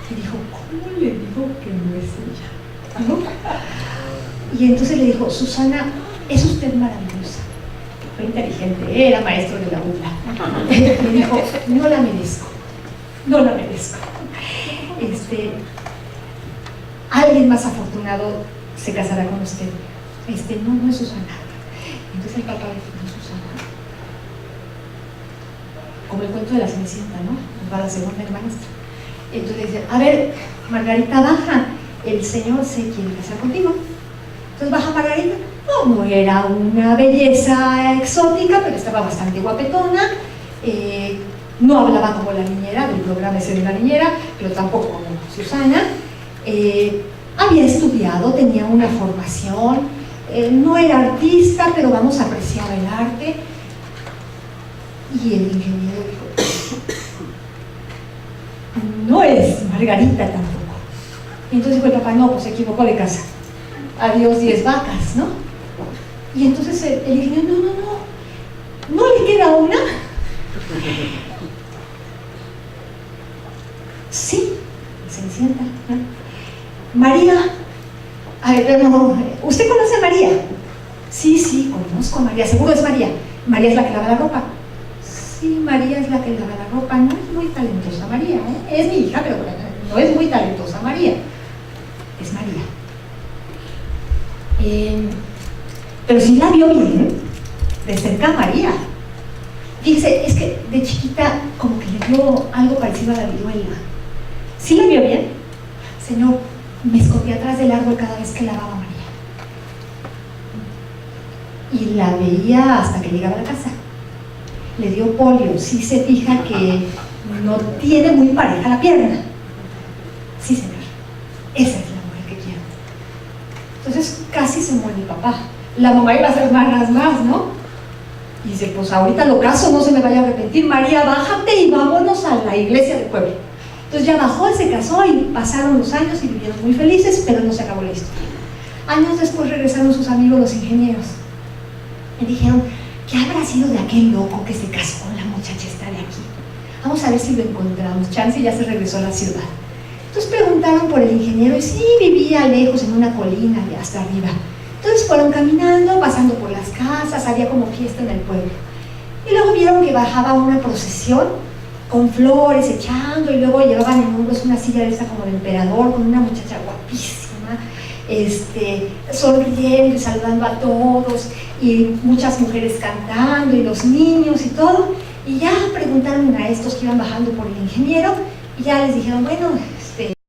y dijo: ¿cómo le digo que no es ella? ¿No? Y entonces le dijo: Susana, es usted maravillosa. Fue inteligente, era maestro de la burla. Le dijo: no la merezco, no la merezco. Alguien más afortunado se casará con usted. No es Susana. Entonces el papá le dijo: no es Susana. Como el cuento de la Cenicienta, ¿no? Va la segunda hermanastra. Entonces dice: a ver, Margarita, baja, el señor se quiere casar contigo. Entonces baja Margarita. No era una belleza exótica, pero estaba bastante guapetona. No hablaba como la niñera del programa ese de la niñera, pero tampoco como Susana. Había estudiado, tenía una formación, no era artista, pero vamos, apreciaba el arte. Y el ingeniero dijo: no es Margarita tampoco. Y entonces dijo el papá: no, pues se equivocó de casa. Adiós 10 vacas, ¿no? Y entonces el ingeniero: no le queda una. sienta. María, a ver, pero ¿usted conoce a María? Sí, conozco a María, seguro es María. María es la que lava la ropa. Sí, María es la que lava la ropa, no es muy talentosa María, ¿eh? Es mi hija, pero no es muy talentosa María. Es María. Pero sí la vio bien, de cerca a María. Fíjese, es que de chiquita como que le dio algo parecido a la viruela. ¿Sí la vio bien? Señor, me escondí atrás del árbol cada vez que lavaba a María. Y la veía hasta que llegaba a la casa. Le dio polio, sí se fija que no tiene muy pareja la pierna. Sí, señor, esa es la mujer que quiero. Entonces casi se muere mi papá. La mamá iba a hacer más, ¿no? Y dice, pues ahorita lo caso, no se me vaya a arrepentir. María, bájate y vámonos a la iglesia del pueblo. Entonces ya bajó, se casó y pasaron los años y vivieron muy felices, pero no se acabó la historia. Años después regresaron sus amigos los ingenieros. Me dijeron, ¿qué habrá sido de aquel loco que se casó con la muchacha esta de aquí? Vamos a ver si lo encontramos. Chance ya se regresó a la ciudad. Entonces preguntaron por el ingeniero y sí, vivía lejos en una colina de hasta arriba. Entonces fueron caminando, pasando por las casas, había como fiesta en el pueblo. Y luego vieron que bajaba una procesión con flores echando, y luego llevaban en hombros una silla de esa como de emperador con una muchacha guapísima, sonriendo y saludando a todos, y muchas mujeres cantando y los niños y todo. Y ya preguntaron a estos que iban bajando por el ingeniero y ya les dijeron, bueno,